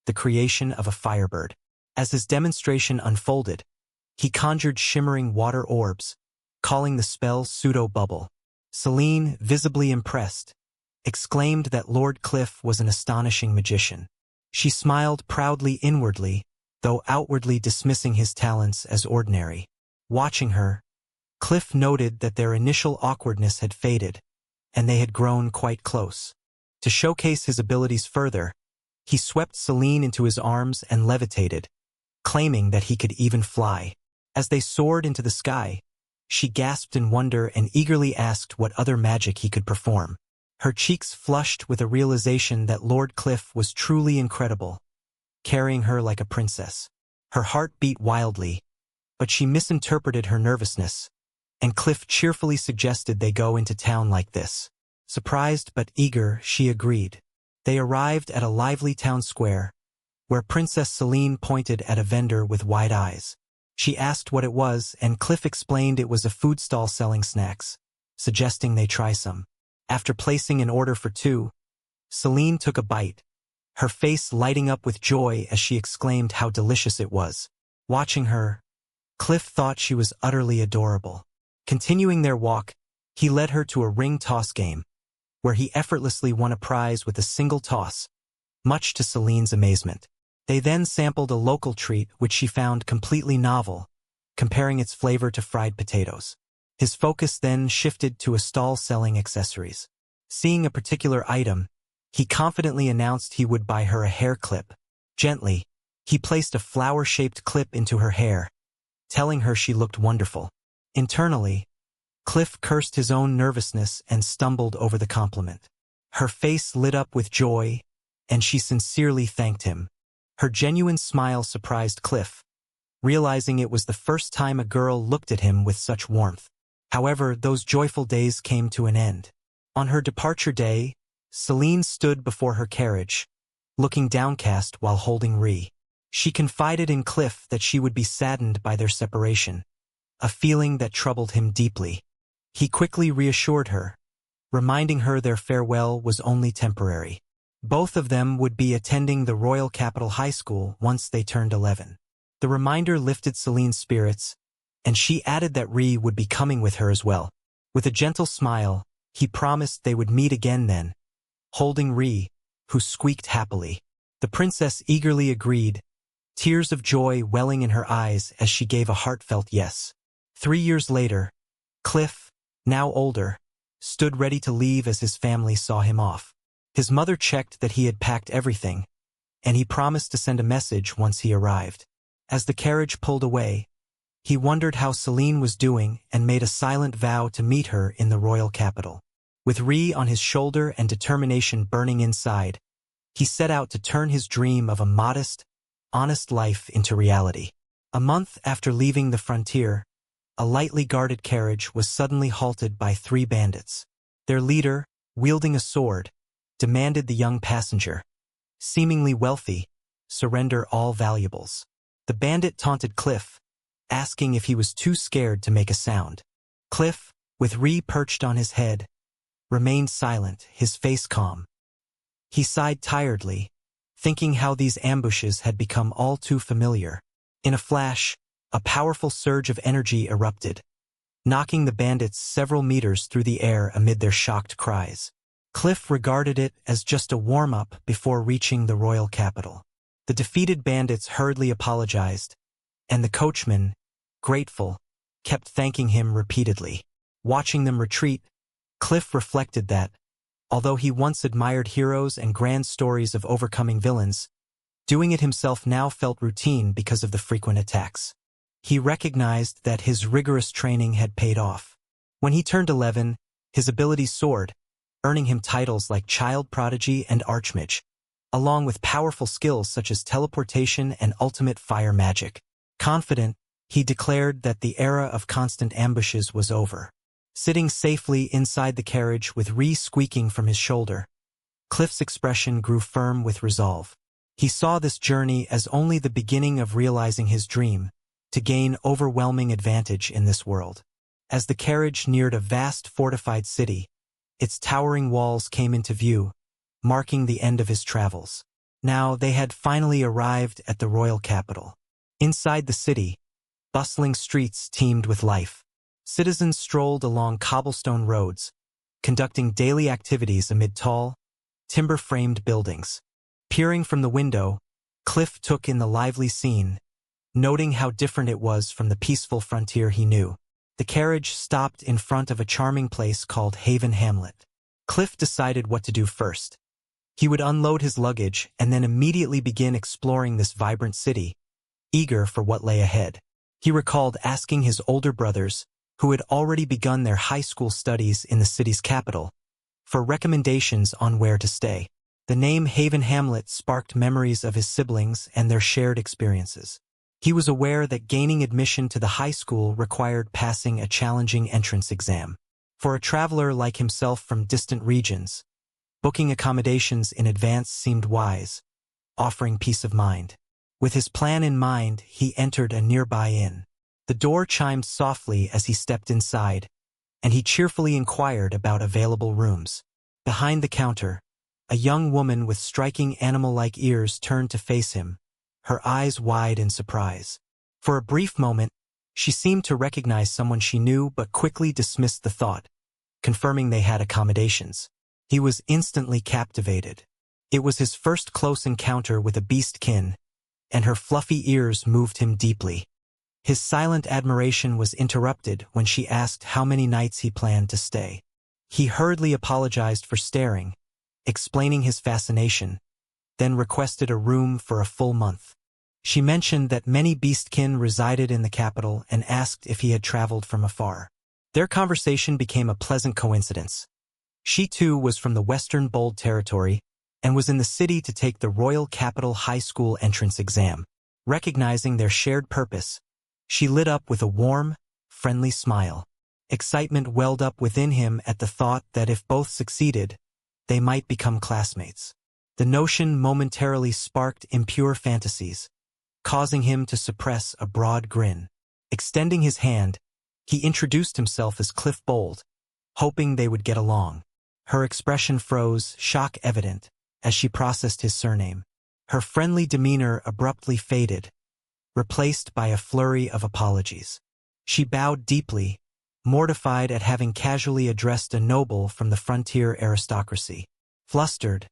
the creation of a firebird. As his demonstration unfolded, he conjured shimmering water orbs, calling the spell pseudo-bubble. Celine, visibly impressed, exclaimed that Lord Cliff was an astonishing magician. She smiled proudly inwardly, though outwardly dismissing his talents as ordinary. Watching her, Cliff noted that their initial awkwardness had faded, and they had grown quite close. To showcase his abilities further, he swept Celine into his arms and levitated, claiming that he could even fly. As they soared into the sky, she gasped in wonder and eagerly asked what other magic he could perform. Her cheeks flushed with a realization that Lord Cliff was truly incredible, carrying her like a princess. Her heart beat wildly, but she misinterpreted her nervousness, and Cliff cheerfully suggested they go into town like this. Surprised but eager, she agreed. They arrived at a lively town square, where Princess Celine pointed at a vendor with wide eyes. She asked what it was, and Cliff explained it was a food stall selling snacks, suggesting they try some. After placing an order for two, Celine took a bite, her face lighting up with joy as she exclaimed how delicious it was. Watching her, Cliff thought she was utterly adorable. Continuing their walk, he led her to a ring toss game, where he effortlessly won a prize with a single toss, much to Celine's amazement. They then sampled a local treat which she found completely novel, comparing its flavor to fried potatoes. His focus then shifted to a stall selling accessories. Seeing a particular item, he confidently announced he would buy her a hair clip. Gently, he placed a flower-shaped clip into her hair, telling her she looked wonderful. Internally, Cliff cursed his own nervousness and stumbled over the compliment. Her face lit up with joy, and she sincerely thanked him. Her genuine smile surprised Cliff, realizing it was the first time a girl looked at him with such warmth. However, those joyful days came to an end. On her departure day, Celine stood before her carriage, looking downcast while holding Ree. She confided in Cliff that she would be saddened by their separation, a feeling that troubled him deeply. He quickly reassured her, reminding her their farewell was only temporary. Both of them would be attending the Royal Capital High School once they turned 11. The reminder lifted Celine's spirits, and she added that Ree would be coming with her as well. With a gentle smile, he promised they would meet again then, holding Ree, who squeaked happily. The princess eagerly agreed, tears of joy welling in her eyes as she gave a heartfelt yes. 3 years later, Cliff, now older, stood ready to leave as his family saw him off. His mother checked that he had packed everything, and he promised to send a message once he arrived. As the carriage pulled away, he wondered how Celine was doing and made a silent vow to meet her in the royal capital. With Ree on his shoulder and determination burning inside, he set out to turn his dream of a modest, honest life into reality. A month after leaving the frontier, a lightly guarded carriage was suddenly halted by 3 bandits. Their leader, wielding a sword, demanded the young passenger, seemingly wealthy, surrender all valuables. The bandit taunted Cliff, asking if he was too scared to make a sound. Cliff, with Ree perched on his head, remained silent, his face calm. He sighed tiredly, thinking how these ambushes had become all too familiar. In a flash, a powerful surge of energy erupted, knocking the bandits several meters through the air amid their shocked cries. Cliff regarded it as just a warm-up before reaching the royal capital. The defeated bandits hurriedly apologized, and the coachman, grateful, kept thanking him repeatedly. Watching them retreat, Cliff reflected that, although he once admired heroes and grand stories of overcoming villains, doing it himself now felt routine because of the frequent attacks. He recognized that his rigorous training had paid off. When he turned 11, his abilities soared, earning him titles like Child Prodigy and Archmage, along with powerful skills such as teleportation and ultimate fire magic. Confident, he declared that the era of constant ambushes was over. Sitting safely inside the carriage with Ree squeaking from his shoulder, Cliff's expression grew firm with resolve. He saw this journey as only the beginning of realizing his dream, to gain overwhelming advantage in this world. As the carriage neared a vast fortified city, its towering walls came into view, marking the end of his travels. Now they had finally arrived at the royal capital. Inside the city, bustling streets teemed with life. Citizens strolled along cobblestone roads, conducting daily activities amid tall, timber-framed buildings. Peering from the window, Cliff took in the lively scene, noting how different it was from the peaceful frontier he knew. The carriage stopped in front of a charming place called Haven Hamlet. Cliff decided what to do first. He would unload his luggage and then immediately begin exploring this vibrant city, eager for what lay ahead. He recalled asking his older brothers, who had already begun their high school studies in the city's capital, for recommendations on where to stay. The name Haven Hamlet sparked memories of his siblings and their shared experiences. He was aware that gaining admission to the high school required passing a challenging entrance exam. For a traveler like himself from distant regions, booking accommodations in advance seemed wise, offering peace of mind. With his plan in mind, he entered a nearby inn. The door chimed softly as he stepped inside, and he cheerfully inquired about available rooms. Behind the counter, a young woman with striking animal-like ears turned to face him, her eyes wide in surprise. For a brief moment, she seemed to recognize someone she knew but quickly dismissed the thought, confirming they had accommodations. He was instantly captivated. It was his first close encounter with a beastkin, and her fluffy ears moved him deeply. His silent admiration was interrupted when she asked how many nights he planned to stay. He hurriedly apologized for staring, explaining his fascination, then requested a room for a full month. She mentioned that many beastkin resided in the capital and asked if he had traveled from afar. Their conversation became a pleasant coincidence. She too was from the Western Bold Territory and was in the city to take the Royal Capital High School entrance exam. Recognizing their shared purpose, she lit up with a warm, friendly smile. Excitement welled up within him at the thought that if both succeeded, they might become classmates. The notion momentarily sparked impure fantasies, causing him to suppress a broad grin. Extending his hand, he introduced himself as Cliff Bold, hoping they would get along. Her expression froze, shock evident, as she processed his surname. Her friendly demeanor abruptly faded, replaced by a flurry of apologies. She bowed deeply, mortified at having casually addressed a noble from the frontier aristocracy. Flustered,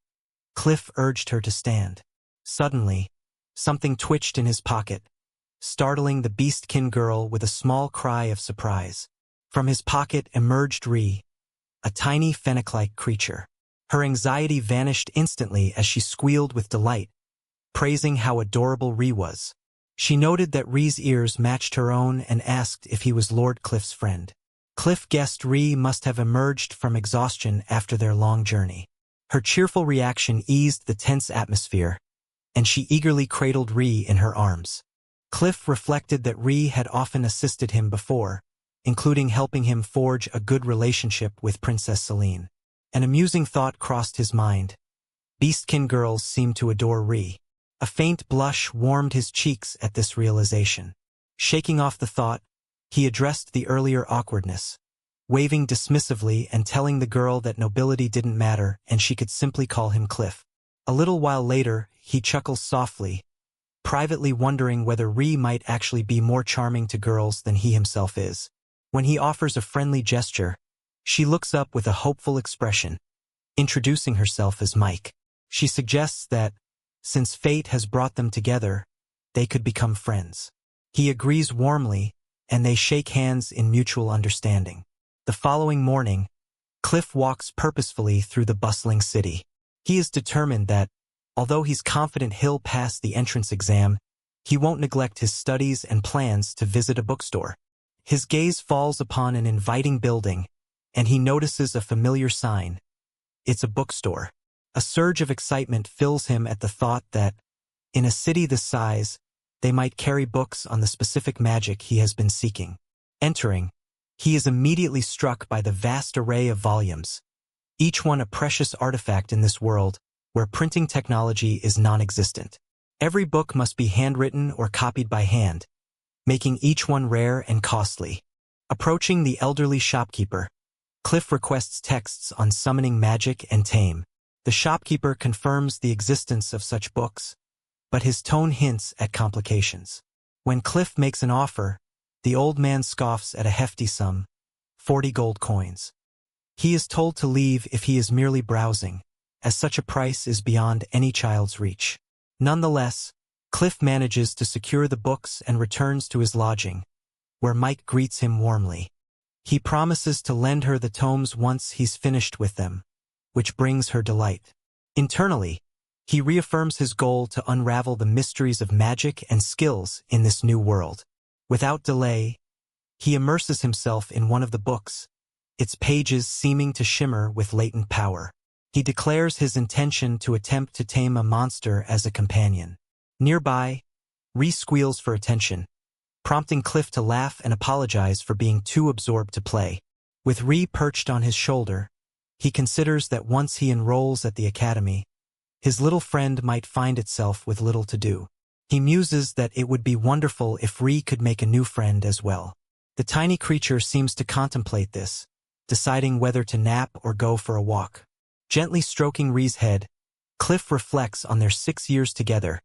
Cliff urged her to stand. Suddenly, something twitched in his pocket, startling the beastkin girl with a small cry of surprise. From his pocket emerged Ree, a tiny fennec-like creature. Her anxiety vanished instantly as she squealed with delight, praising how adorable Ree was. She noted that Ree's ears matched her own and asked if he was Lord Cliff's friend. Cliff guessed Ree must have emerged from exhaustion after their long journey. Her cheerful reaction eased the tense atmosphere, and she eagerly cradled Ree in her arms. Cliff reflected that Ree had often assisted him before, including helping him forge a good relationship with Princess Celine. An amusing thought crossed his mind. Beastkin girls seemed to adore Ree. A faint blush warmed his cheeks at this realization. Shaking off the thought, he addressed the earlier awkwardness, waving dismissively and telling the girl that nobility didn't matter and she could simply call him Cliff. A little while later, he chuckled softly, privately wondering whether Ree might actually be more charming to girls than he himself is. When he offers a friendly gesture, she looks up with a hopeful expression, introducing herself as Mike. She suggests that, since fate has brought them together, they could become friends. He agrees warmly, and they shake hands in mutual understanding. The following morning, Cliff walks purposefully through the bustling city. He is determined that, although he's confident he'll pass the entrance exam, he won't neglect his studies and plans to visit a bookstore. His gaze falls upon an inviting building, and he notices a familiar sign. It's a bookstore. A surge of excitement fills him at the thought that, in a city this size, they might carry books on the specific magic he has been seeking. Entering, he is immediately struck by the vast array of volumes, each one a precious artifact in this world where printing technology is non-existent. Every book must be handwritten or copied by hand, making each one rare and costly. Approaching the elderly shopkeeper, Cliff requests texts on summoning magic and tame. The shopkeeper confirms the existence of such books, but his tone hints at complications. When Cliff makes an offer, the old man scoffs at a hefty sum, 40 gold coins. He is told to leave if he is merely browsing, as such a price is beyond any child's reach. Nonetheless, Cliff manages to secure the books and returns to his lodging, where Mike greets him warmly. He promises to lend her the tomes once he's finished with them, which brings her delight. Internally, he reaffirms his goal to unravel the mysteries of magic and skills in this new world. Without delay, he immerses himself in one of the books, its pages seeming to shimmer with latent power. He declares his intention to attempt to tame a monster as a companion. Nearby, Reese squeals for attention, prompting Cliff to laugh and apologize for being too absorbed to play. With Ree perched on his shoulder, he considers that once he enrolls at the academy, his little friend might find itself with little to do. He muses that it would be wonderful if Ree could make a new friend as well. The tiny creature seems to contemplate this, deciding whether to nap or go for a walk. Gently stroking Ree's head, Cliff reflects on their 6 years together,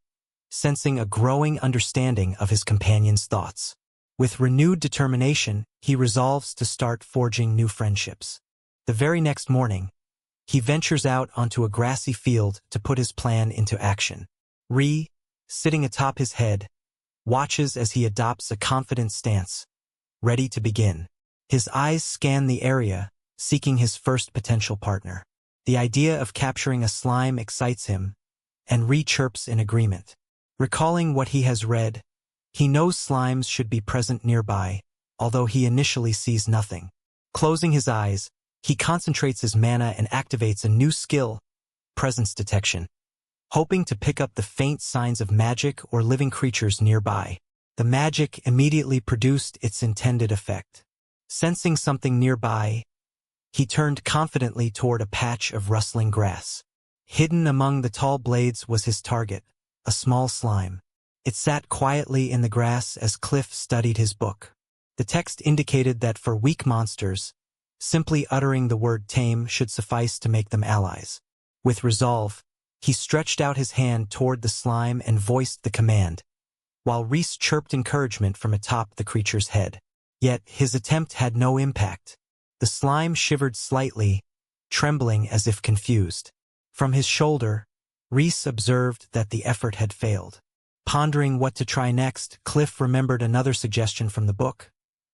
sensing a growing understanding of his companion's thoughts. With renewed determination, he resolves to start forging new friendships. The very next morning, he ventures out onto a grassy field to put his plan into action. Ree, sitting atop his head, watches as he adopts a confident stance, ready to begin. His eyes scan the area, seeking his first potential partner. The idea of capturing a slime excites him, and Ree chirps in agreement. Recalling what he has read, he knows slimes should be present nearby, although he initially sees nothing. Closing his eyes, he concentrates his mana and activates a new skill, presence detection, hoping to pick up the faint signs of magic or living creatures nearby. The magic immediately produced its intended effect. Sensing something nearby, he turned confidently toward a patch of rustling grass. Hidden among the tall blades was his target, a small slime. It sat quietly in the grass as Cliff studied his book. The text indicated that for weak monsters, simply uttering the word tame should suffice to make them allies. With resolve, he stretched out his hand toward the slime and voiced the command, while Reese chirped encouragement from atop the creature's head. Yet his attempt had no impact. The slime shivered slightly, trembling as if confused. From his shoulder, Reese observed that the effort had failed. Pondering what to try next, Cliff remembered another suggestion from the book,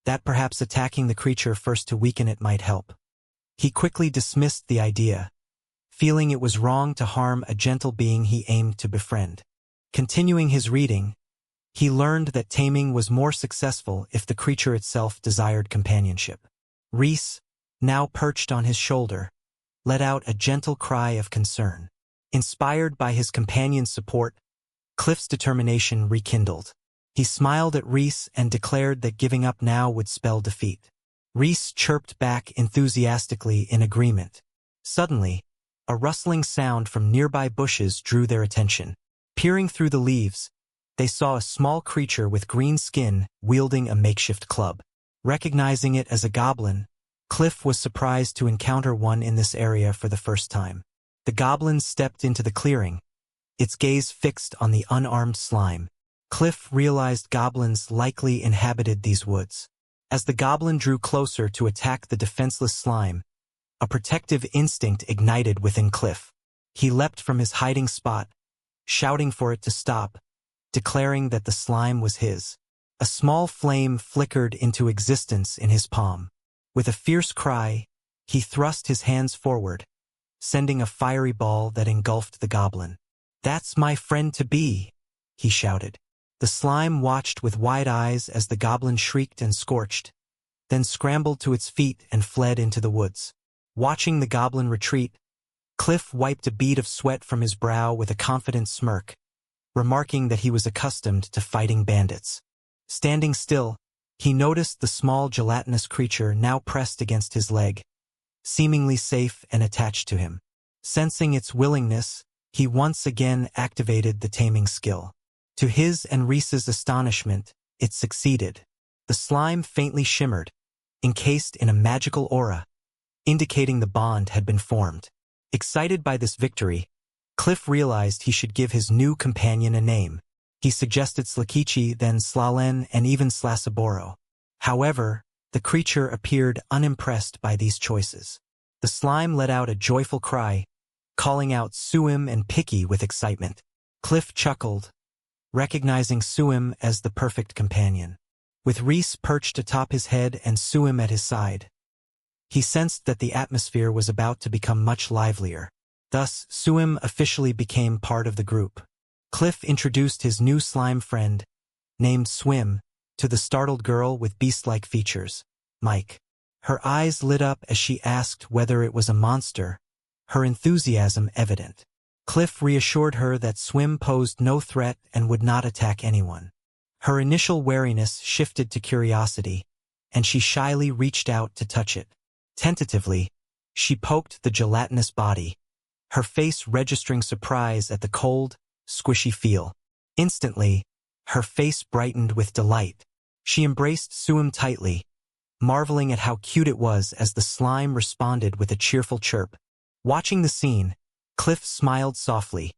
that perhaps attacking the creature first to weaken it might help. He quickly dismissed the idea, feeling it was wrong to harm a gentle being he aimed to befriend. Continuing his reading, he learned that taming was more successful if the creature itself desired companionship. Reese, now perched on his shoulder, let out a gentle cry of concern. Inspired by his companion's support, Cliff's determination rekindled. He smiled at Reese and declared that giving up now would spell defeat. Reese chirped back enthusiastically in agreement. Suddenly, a rustling sound from nearby bushes drew their attention. Peering through the leaves, they saw a small creature with green skin wielding a makeshift club. Recognizing it as a goblin, Cliff was surprised to encounter one in this area for the first time. The goblin stepped into the clearing, its gaze fixed on the unarmed slime. Cliff realized goblins likely inhabited these woods. As the goblin drew closer to attack the defenseless slime, a protective instinct ignited within Cliff. He leapt from his hiding spot, shouting for it to stop, declaring that the slime was his. A small flame flickered into existence in his palm. With a fierce cry, he thrust his hands forward, sending a fiery ball that engulfed the goblin. "That's my friend-to-be," he shouted. The slime watched with wide eyes as the goblin shrieked and scorched, then scrambled to its feet and fled into the woods. Watching the goblin retreat, Cliff wiped a bead of sweat from his brow with a confident smirk, remarking that he was accustomed to fighting bandits. Standing still, he noticed the small gelatinous creature now pressed against his leg, seemingly safe and attached to him. Sensing its willingness, he once again activated the taming skill. To his and Reese's astonishment, it succeeded. The slime faintly shimmered, encased in a magical aura, indicating the bond had been formed. Excited by this victory, Cliff realized he should give his new companion a name. He suggested Slakichi, then Slalen, and even Slasaboro. However, the creature appeared unimpressed by these choices. The slime let out a joyful cry, calling out Suim and Picky with excitement. Cliff chuckled, recognizing Suim as the perfect companion. with Reese perched atop his head and Suim at his side. He sensed that the atmosphere was about to become much livelier. Thus, Suim officially became part of the group. Cliff introduced his new slime friend, named Swim, to the startled girl with beast-like features, Mike. Her eyes lit up as she asked whether it was a monster, her enthusiasm evident. Cliff reassured her that Swim posed no threat and would not attack anyone. Her initial wariness shifted to curiosity, and she shyly reached out to touch it. Tentatively, she poked the gelatinous body, her face registering surprise at the cold, squishy feel. Instantly, her face brightened with delight. She embraced Suim tightly, marveling at how cute it was as the slime responded with a cheerful chirp. Watching the scene, Cliff smiled softly,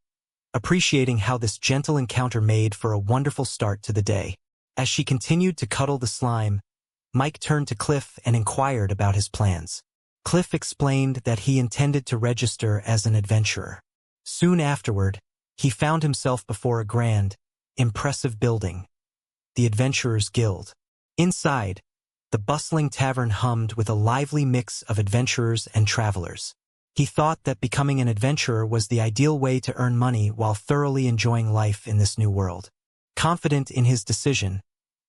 appreciating how this gentle encounter made for a wonderful start to the day. As she continued to cuddle the slime, Mike turned to Cliff and inquired about his plans. Cliff explained that he intended to register as an adventurer. Soon afterward, he found himself before a grand, impressive building, the Adventurers Guild. Inside, the bustling tavern hummed with a lively mix of adventurers and travelers. He thought that becoming an adventurer was the ideal way to earn money while thoroughly enjoying life in this new world. Confident in his decision,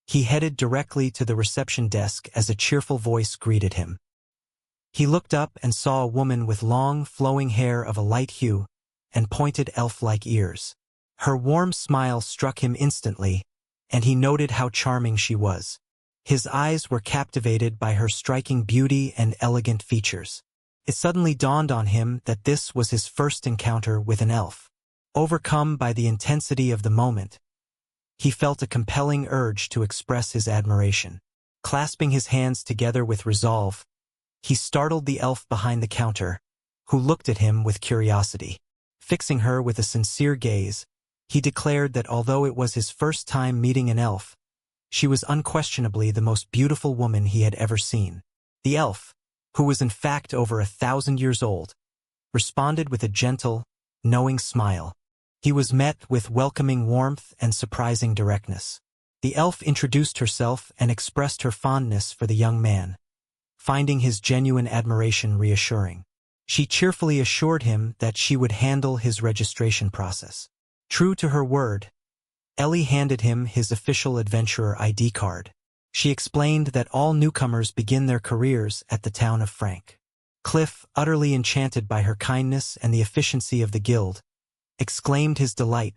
he headed directly to the reception desk as a cheerful voice greeted him. He looked up and saw a woman with long, flowing hair of a light hue and pointed elf-like ears. Her warm smile struck him instantly, and he noted how charming she was. His eyes were captivated by her striking beauty and elegant features. It suddenly dawned on him that this was his first encounter with an elf. Overcome by the intensity of the moment, he felt a compelling urge to express his admiration. Clasping his hands together with resolve, he startled the elf behind the counter, who looked at him with curiosity. Fixing her with a sincere gaze, he declared that although it was his first time meeting an elf, she was unquestionably the most beautiful woman he had ever seen. The elf, who was in fact over 1,000 years old, responded with a gentle, knowing smile. He was met with welcoming warmth and surprising directness. The elf introduced herself and expressed her fondness for the young man, finding his genuine admiration reassuring. She cheerfully assured him that she would handle his registration process. True to her word, Ellie handed him his official adventurer ID card. She explained that all newcomers begin their careers at the town of Frank. Cliff, utterly enchanted by her kindness and the efficiency of the guild, exclaimed his delight,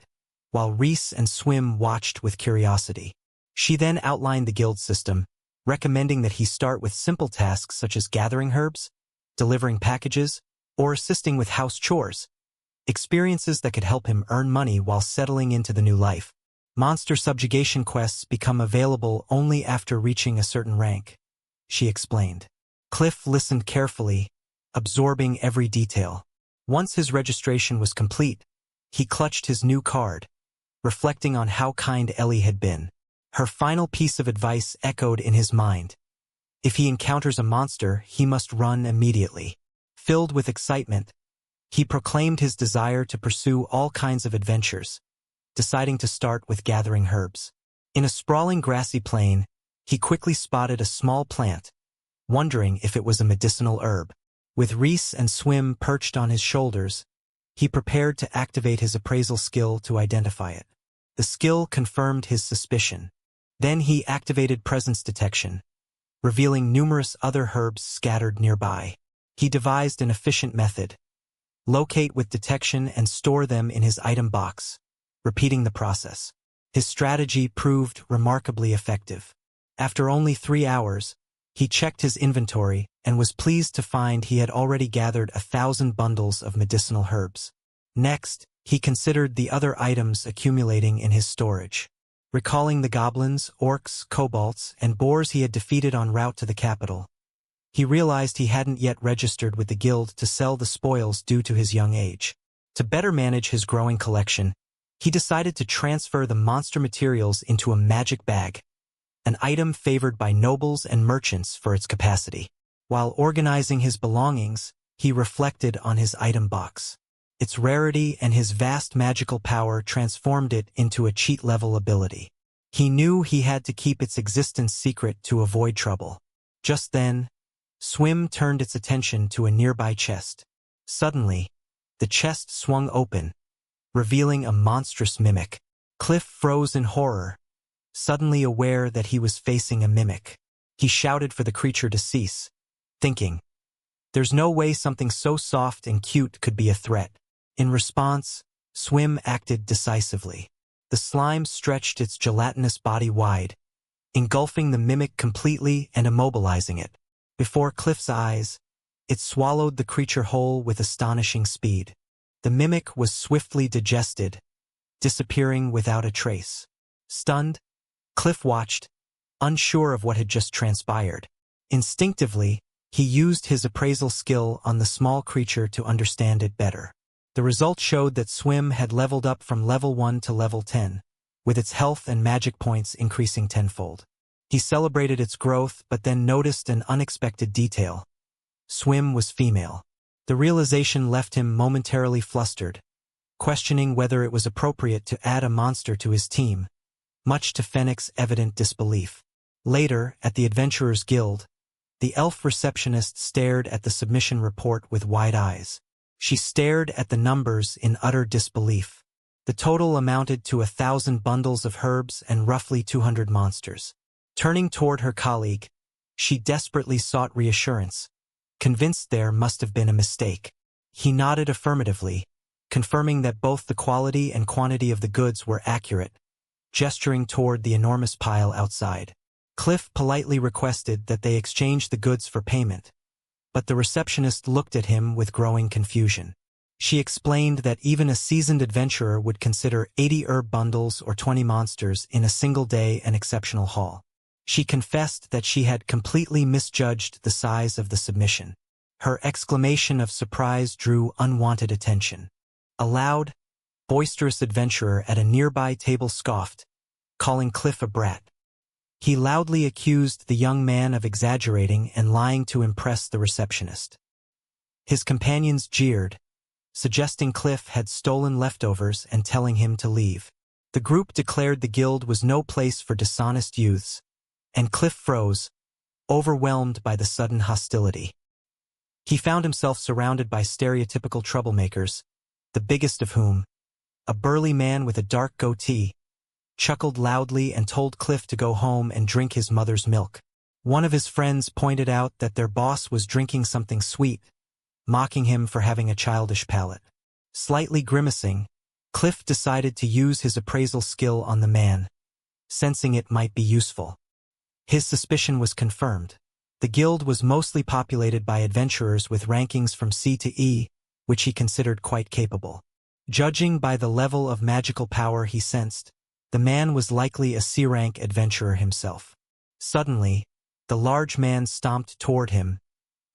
while Reese and Swim watched with curiosity. She then outlined the guild system, recommending that he start with simple tasks such as gathering herbs, delivering packages, or assisting with house chores, experiences that could help him earn money while settling into the new life. Monster subjugation quests become available only after reaching a certain rank, she explained. Cliff listened carefully, absorbing every detail. Once his registration was complete, he clutched his new card, reflecting on how kind Ellie had been. Her final piece of advice echoed in his mind. If he encounters a monster, he must run immediately. Filled with excitement, he proclaimed his desire to pursue all kinds of adventures, deciding to start with gathering herbs. In a sprawling grassy plain, he quickly spotted a small plant, wondering if it was a medicinal herb. With Reese and Swim perched on his shoulders, he prepared to activate his appraisal skill to identify it. The skill confirmed his suspicion. Then he activated presence detection, revealing numerous other herbs scattered nearby. He devised an efficient method: locate with detection and store them in his item box, repeating the process. His strategy proved remarkably effective. After only 3 hours, he checked his inventory and was pleased to find he had already gathered 1,000 bundles of medicinal herbs. Next, he considered the other items accumulating in his storage. Recalling the goblins, orcs, kobolds, and boars he had defeated en route to the capital, he realized he hadn't yet registered with the guild to sell the spoils due to his young age. To better manage his growing collection, he decided to transfer the monster materials into a magic bag, an item favored by nobles and merchants for its capacity. While organizing his belongings, he reflected on his item box. Its rarity and his vast magical power transformed it into a cheat-level ability. He knew he had to keep its existence secret to avoid trouble. Just then, Swim turned its attention to a nearby chest. Suddenly, the chest swung open, revealing a monstrous mimic. Cliff froze in horror, suddenly aware that he was facing a mimic. He shouted for the creature to cease, thinking, "There's no way something so soft and cute could be a threat." In response, Swim acted decisively. The slime stretched its gelatinous body wide, engulfing the mimic completely and immobilizing it. Before Cliff's eyes, it swallowed the creature whole with astonishing speed. The mimic was swiftly digested, disappearing without a trace. Stunned, Cliff watched, unsure of what had just transpired. Instinctively, he used his appraisal skill on the small creature to understand it better. The result showed that Swim had leveled up from level 1 to level 10, with its health and magic points increasing tenfold. He celebrated its growth but then noticed an unexpected detail. Swim was female. The realization left him momentarily flustered, questioning whether it was appropriate to add a monster to his team, much to Fennec's evident disbelief. Later, at the Adventurers Guild, the elf receptionist stared at the submission report with wide eyes. She stared at the numbers in utter disbelief. The total amounted to 1,000 bundles of herbs and roughly 200 monsters. Turning toward her colleague, she desperately sought reassurance, convinced there must have been a mistake. He nodded affirmatively, confirming that both the quality and quantity of the goods were accurate, gesturing toward the enormous pile outside. Cliff politely requested that they exchange the goods for payment, but the receptionist looked at him with growing confusion. She explained that even a seasoned adventurer would consider 80 herb bundles or 20 monsters in a single day an exceptional haul. She confessed that she had completely misjudged the size of the submission. Her exclamation of surprise drew unwanted attention. A loud, boisterous adventurer at a nearby table scoffed, calling Cliff a brat. He loudly accused the young man of exaggerating and lying to impress the receptionist. His companions jeered, suggesting Cliff had stolen leftovers and telling him to leave. The group declared the guild was no place for dishonest youths, and Cliff froze, overwhelmed by the sudden hostility. He found himself surrounded by stereotypical troublemakers, the biggest of whom, a burly man with a dark goatee, chuckled loudly and told Cliff to go home and drink his mother's milk. One of his friends pointed out that their boss was drinking something sweet, mocking him for having a childish palate. Slightly grimacing, Cliff decided to use his appraisal skill on the man, sensing it might be useful. His suspicion was confirmed. The guild was mostly populated by adventurers with rankings from C to E, which he considered quite capable. Judging by the level of magical power he sensed, the man was likely a C-rank adventurer himself. Suddenly, the large man stomped toward him,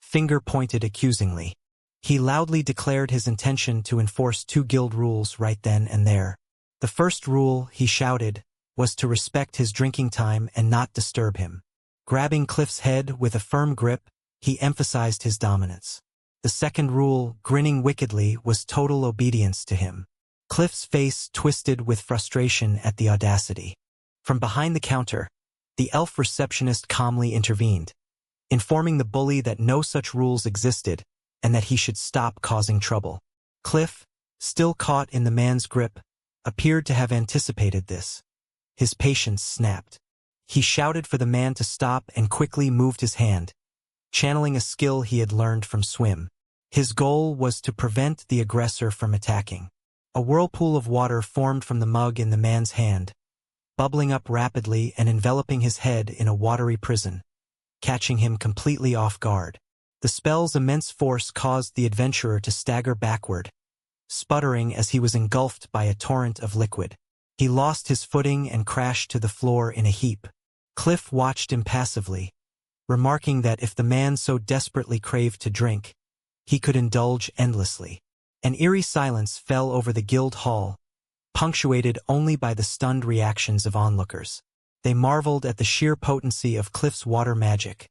finger pointed accusingly. He loudly declared his intention to enforce 2 guild rules right then and there. The first rule, he shouted, was to respect his drinking time and not disturb him. Grabbing Cliff's head with a firm grip, he emphasized his dominance. The second rule, grinning wickedly, was total obedience to him. Cliff's face twisted with frustration at the audacity. From behind the counter, the elf receptionist calmly intervened, informing the bully that no such rules existed and that he should stop causing trouble. Cliff, still caught in the man's grip, appeared to have anticipated this. His patience snapped. He shouted for the man to stop and quickly moved his hand, channeling a skill he had learned from Swim. His goal was to prevent the aggressor from attacking. A whirlpool of water formed from the mug in the man's hand, bubbling up rapidly and enveloping his head in a watery prison, catching him completely off guard. The spell's immense force caused the adventurer to stagger backward, sputtering as he was engulfed by a torrent of liquid. He lost his footing and crashed to the floor in a heap. Cliff watched impassively, remarking that if the man so desperately craved to drink, he could indulge endlessly. An eerie silence fell over the guild hall, punctuated only by the stunned reactions of onlookers. They marveled at the sheer potency of Cliff's water magic,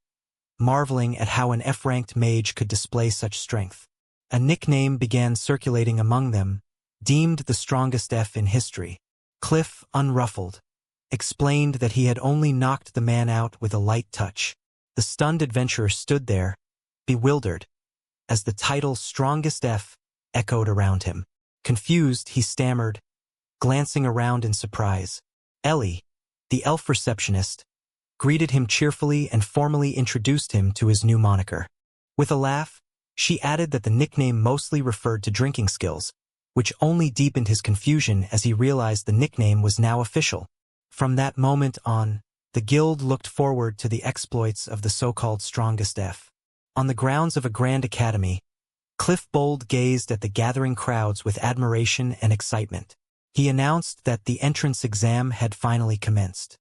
marveling at how an F-ranked mage could display such strength. A nickname began circulating among them, deemed the strongest F in history. Cliff, unruffled, explained that he had only knocked the man out with a light touch. The stunned adventurer stood there, bewildered, as the title Strongest F echoed around him. Confused, he stammered, glancing around in surprise. Ellie, the elf receptionist, greeted him cheerfully and formally introduced him to his new moniker. With a laugh, she added that the nickname mostly referred to drinking skills, which only deepened his confusion as he realized the nickname was now official. From that moment on, the guild looked forward to the exploits of the so-called Strongest F. On the grounds of a grand academy, Cliff Bold gazed at the gathering crowds with admiration and excitement. He announced that the entrance exam had finally commenced.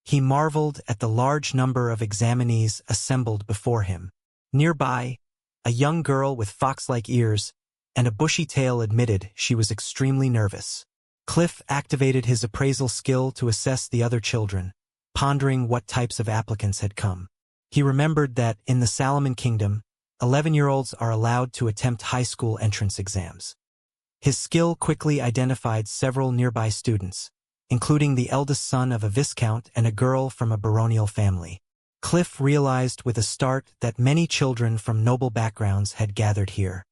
He marveled at the large number of examinees assembled before him. Nearby, a young girl with fox-like ears and a bushy tail admitted she was extremely nervous. Cliff activated his appraisal skill to assess the other children, pondering what types of applicants had come. He remembered that, in the Salomon Kingdom, 11-year-olds are allowed to attempt high school entrance exams. His skill quickly identified several nearby students, including the eldest son of a viscount and a girl from a baronial family. Cliff realized with a start that many children from noble backgrounds had gathered here.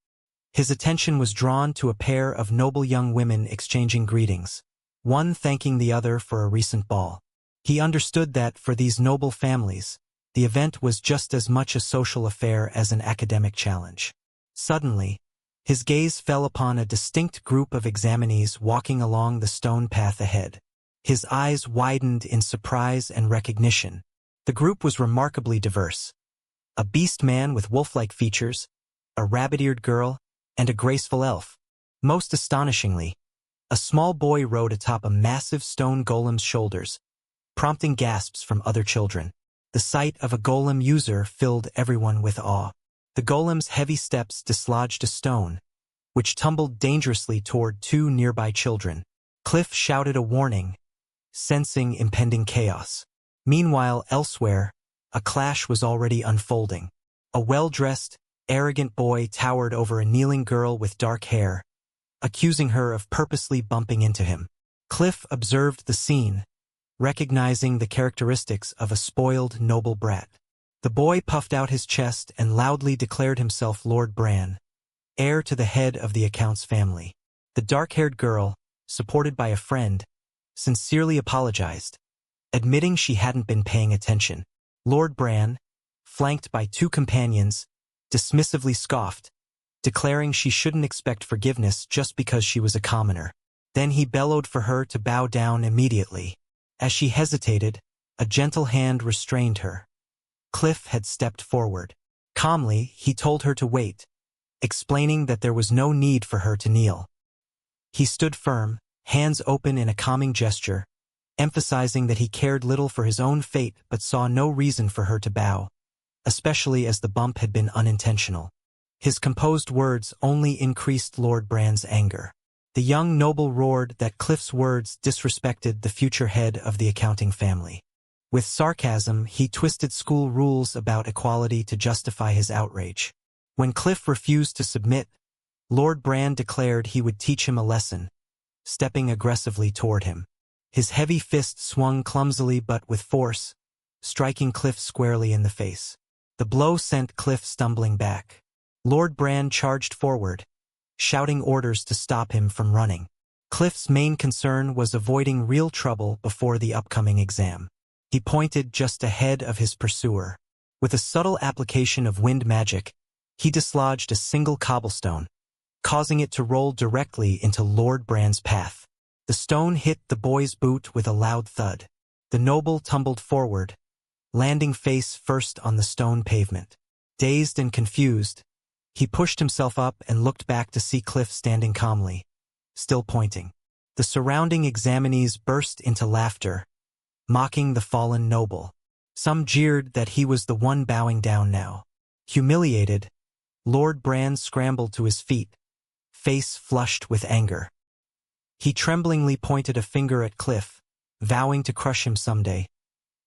His attention was drawn to a pair of noble young women exchanging greetings, one thanking the other for a recent ball. He understood that, for these noble families, the event was just as much a social affair as an academic challenge. Suddenly, his gaze fell upon a distinct group of examinees walking along the stone path ahead. His eyes widened in surprise and recognition. The group was remarkably diverse. A beast man with wolf-like features, a rabbit-eared girl, and a graceful elf. Most astonishingly, a small boy rode atop a massive stone golem's shoulders, prompting gasps from other children. The sight of a golem user filled everyone with awe. The golem's heavy steps dislodged a stone, which tumbled dangerously toward two nearby children. Cliff shouted a warning, sensing impending chaos. Meanwhile, elsewhere, a clash was already unfolding. A well-dressed, arrogant boy towered over a kneeling girl with dark hair, accusing her of purposely bumping into him. Cliff observed the scene, recognizing the characteristics of a spoiled noble brat. The boy puffed out his chest and loudly declared himself Lord Bran, heir to the head of the account's family. The dark-haired girl, supported by a friend, sincerely apologized, admitting she hadn't been paying attention. Lord Bran, flanked by two companions, dismissively scoffed, declaring she shouldn't expect forgiveness just because she was a commoner. Then he bellowed for her to bow down immediately. As she hesitated, a gentle hand restrained her. Cliff had stepped forward. Calmly, he told her to wait, explaining that there was no need for her to kneel. He stood firm, hands open in a calming gesture, emphasizing that he cared little for his own fate but saw no reason for her to bow, especially as the bump had been unintentional. His composed words only increased Lord Bran's anger. The young noble roared that Cliff's words disrespected the future head of the accounting family. With sarcasm, he twisted school rules about equality to justify his outrage. When Cliff refused to submit, Lord Bran declared he would teach him a lesson, stepping aggressively toward him. His heavy fist swung clumsily but with force, striking Cliff squarely in the face. The blow sent Cliff stumbling back. Lord Bran charged forward, shouting orders to stop him from running. Cliff's main concern was avoiding real trouble before the upcoming exam. He pointed just ahead of his pursuer. With a subtle application of wind magic, he dislodged a single cobblestone, causing it to roll directly into Lord Bran's path. The stone hit the boy's boot with a loud thud. The noble tumbled forward, landing face first on the stone pavement. Dazed and confused, he pushed himself up and looked back to see Cliff standing calmly, still pointing. The surrounding examinees burst into laughter, mocking the fallen noble. Some jeered that he was the one bowing down now. Humiliated, Lord Bran scrambled to his feet, face flushed with anger. He tremblingly pointed a finger at Cliff, vowing to crush him someday,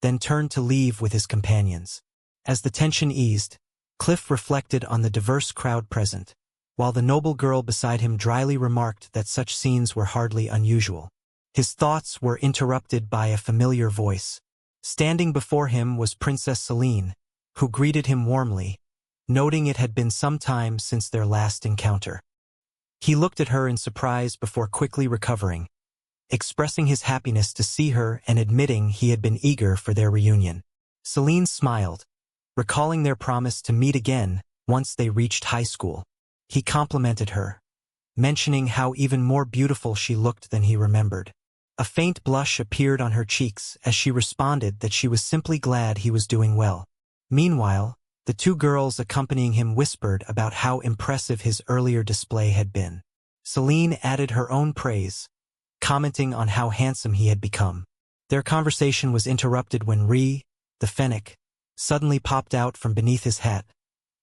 then turned to leave with his companions. As the tension eased, Cliff reflected on the diverse crowd present, while the noble girl beside him dryly remarked that such scenes were hardly unusual. His thoughts were interrupted by a familiar voice. Standing before him was Princess Celine, who greeted him warmly, noting it had been some time since their last encounter. He looked at her in surprise before quickly recovering, expressing his happiness to see her and admitting he had been eager for their reunion. Celine smiled, recalling their promise to meet again once they reached high school. He complimented her, mentioning how even more beautiful she looked than he remembered. A faint blush appeared on her cheeks as she responded that she was simply glad he was doing well. Meanwhile, the two girls accompanying him whispered about how impressive his earlier display had been. Celine added her own praise, commenting on how handsome he had become. Their conversation was interrupted when the fennec, suddenly popped out from beneath his hat,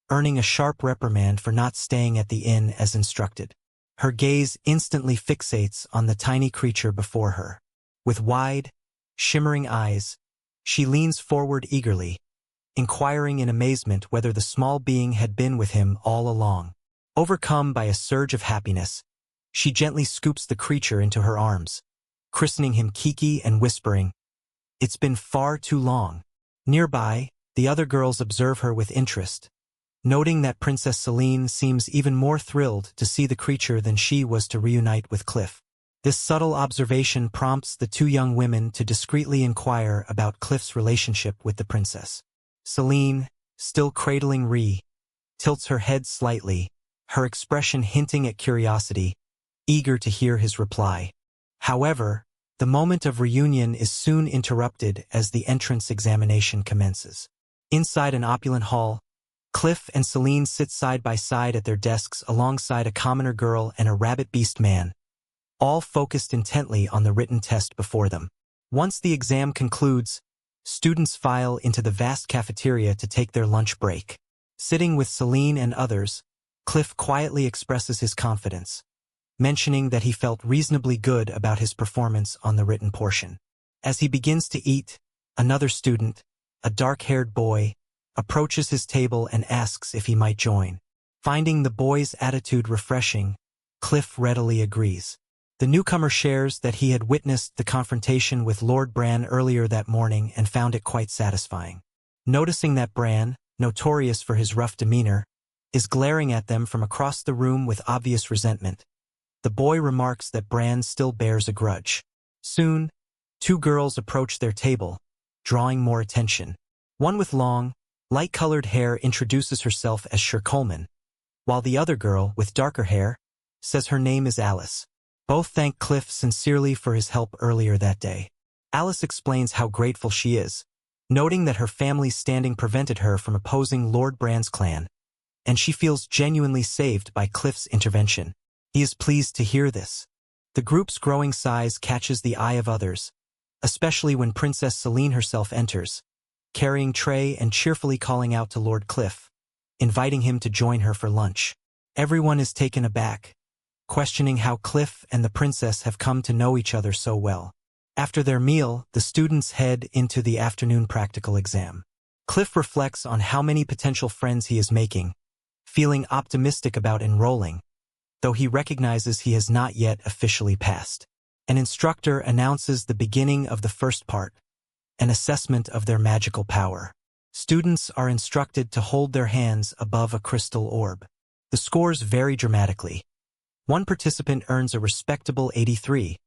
earning a sharp reprimand for not staying at the inn as instructed. Her gaze instantly fixates on the tiny creature before her. With wide, shimmering eyes, she leans forward eagerly, inquiring in amazement whether the small being had been with him all along. Overcome by a surge of happiness, she gently scoops the creature into her arms, christening him Kiki and whispering, "It's been far too long." Nearby, the other girls observe her with interest, noting that Princess Celine seems even more thrilled to see the creature than she was to reunite with Cliff. This subtle observation prompts the two young women to discreetly inquire about Cliff's relationship with the princess. Celine, still cradling tilts her head slightly, her expression hinting at curiosity, eager to hear his reply. However, the moment of reunion is soon interrupted as the entrance examination commences. Inside an opulent hall, Cliff and Celine sit side by side at their desks alongside a commoner girl and a rabbit-beast man, all focused intently on the written test before them. Once the exam concludes, students file into the vast cafeteria to take their lunch break. Sitting with Celine and others, Cliff quietly expresses his confidence, mentioning that he felt reasonably good about his performance on the written portion. As he begins to eat, another student, a dark-haired boy, approaches his table and asks if he might join. Finding the boy's attitude refreshing, Cliff readily agrees. The newcomer shares that he had witnessed the confrontation with Lord Bran earlier that morning and found it quite satisfying. Noticing that Bran, notorious for his rough demeanor, is glaring at them from across the room with obvious resentment, the boy remarks that Bran still bears a grudge. Soon, two girls approach their table, drawing more attention. One with long, light-colored hair introduces herself as Sher Coleman, while the other girl, with darker hair, says her name is Alice. Both thank Cliff sincerely for his help earlier that day. Alice explains how grateful she is, noting that her family's standing prevented her from opposing Lord Bran's clan, and she feels genuinely saved by Cliff's intervention. He is pleased to hear this. The group's growing size catches the eye of others, especially when Princess Celine herself enters, carrying tray and cheerfully calling out to Lord Cliff, inviting him to join her for lunch. Everyone is taken aback, questioning how Cliff and the princess have come to know each other so well. After their meal, the students head into the afternoon practical exam. Cliff reflects on how many potential friends he is making, feeling optimistic about enrolling, though he recognizes he has not yet officially passed. An instructor announces the beginning of the first part, an assessment of their magical power. Students are instructed to hold their hands above a crystal orb. The scores vary dramatically. One participant earns a respectable 83,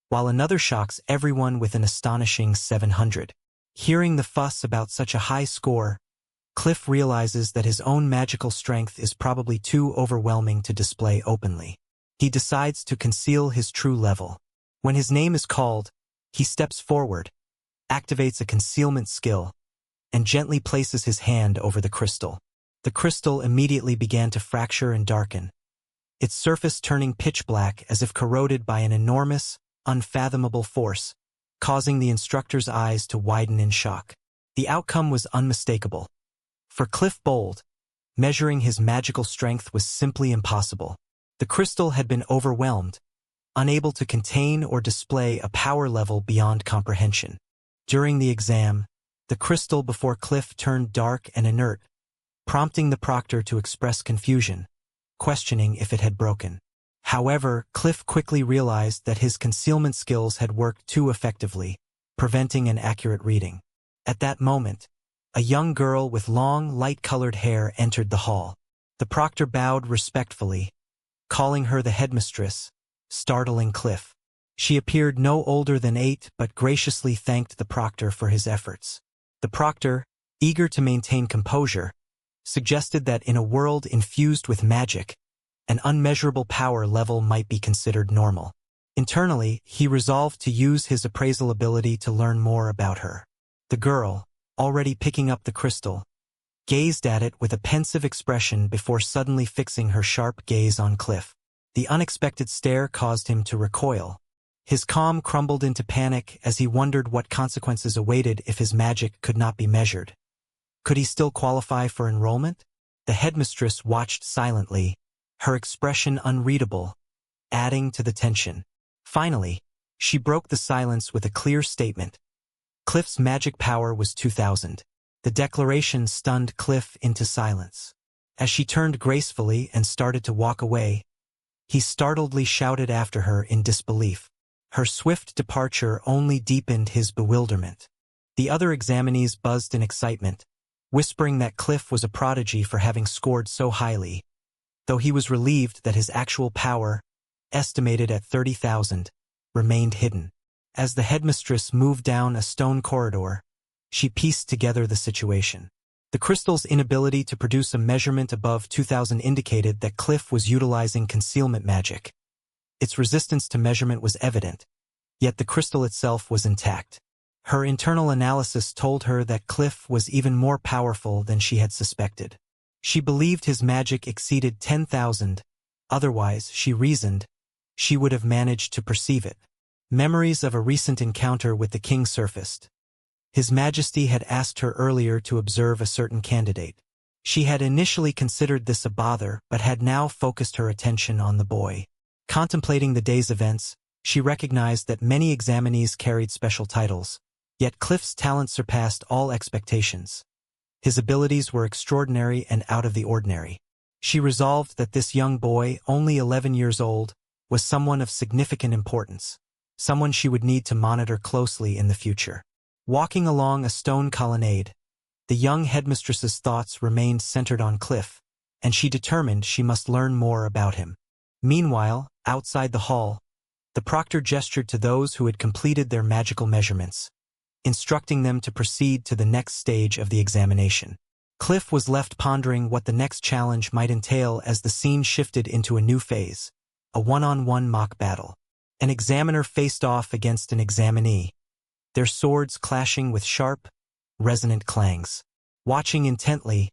while another shocks everyone with an astonishing 700. Hearing the fuss about such a high score, Cliff realizes that his own magical strength is probably too overwhelming to display openly. He decides to conceal his true level. When his name is called, he steps forward, activates a concealment skill, and gently places his hand over the crystal. The crystal immediately began to fracture and darken, its surface turning pitch black as if corroded by an enormous, unfathomable force, causing the instructor's eyes to widen in shock. The outcome was unmistakable. For Cliff Bold, measuring his magical strength was simply impossible. The crystal had been overwhelmed, unable to contain or display a power level beyond comprehension. During the exam, the crystal before Cliff turned dark and inert, prompting the proctor to express confusion, questioning if it had broken. However, Cliff quickly realized that his concealment skills had worked too effectively, preventing an accurate reading. At that moment, a young girl with long, light-colored hair entered the hall. The proctor bowed respectfully, calling her the headmistress, startling Cliff. She appeared no older than 8 but graciously thanked the proctor for his efforts. The proctor, eager to maintain composure, suggested that in a world infused with magic, an unmeasurable power level might be considered normal. Internally, he resolved to use his appraisal ability to learn more about her. The girl, already picking up the crystal, gazed at it with a pensive expression before suddenly fixing her sharp gaze on Cliff. The unexpected stare caused him to recoil. His calm crumbled into panic as he wondered what consequences awaited if his magic could not be measured. Could he still qualify for enrollment? The headmistress watched silently, her expression unreadable, adding to the tension. Finally, she broke the silence with a clear statement. Cliff's magic power was 2,000. The declaration stunned Cliff into silence. As she turned gracefully and started to walk away, he startledly shouted after her in disbelief. Her swift departure only deepened his bewilderment. The other examinees buzzed in excitement, whispering that Cliff was a prodigy for having scored so highly, though he was relieved that his actual power, estimated at 30,000, remained hidden. As the headmistress moved down a stone corridor, she pieced together the situation. The crystal's inability to produce a measurement above 2,000 indicated that Cliff was utilizing concealment magic. Its resistance to measurement was evident, yet the crystal itself was intact. Her internal analysis told her that Cliff was even more powerful than she had suspected. She believed his magic exceeded 10,000, otherwise, she reasoned, she would have managed to perceive it. Memories of a recent encounter with the king surfaced. His Majesty had asked her earlier to observe a certain candidate. She had initially considered this a bother but had now focused her attention on the boy. Contemplating the day's events, she recognized that many examinees carried special titles, yet Cliff's talent surpassed all expectations. His abilities were extraordinary and out of the ordinary. She resolved that this young boy, only 11 years old, was someone of significant importance, someone she would need to monitor closely in the future. Walking along a stone colonnade, the young headmistress's thoughts remained centered on Cliff, and she determined she must learn more about him. Meanwhile, outside the hall, the proctor gestured to those who had completed their magical measurements, instructing them to proceed to the next stage of the examination. Cliff was left pondering what the next challenge might entail as the scene shifted into a new phase, a one-on-one mock battle. An examiner faced off against an examinee, their swords clashing with sharp, resonant clangs. Watching intently,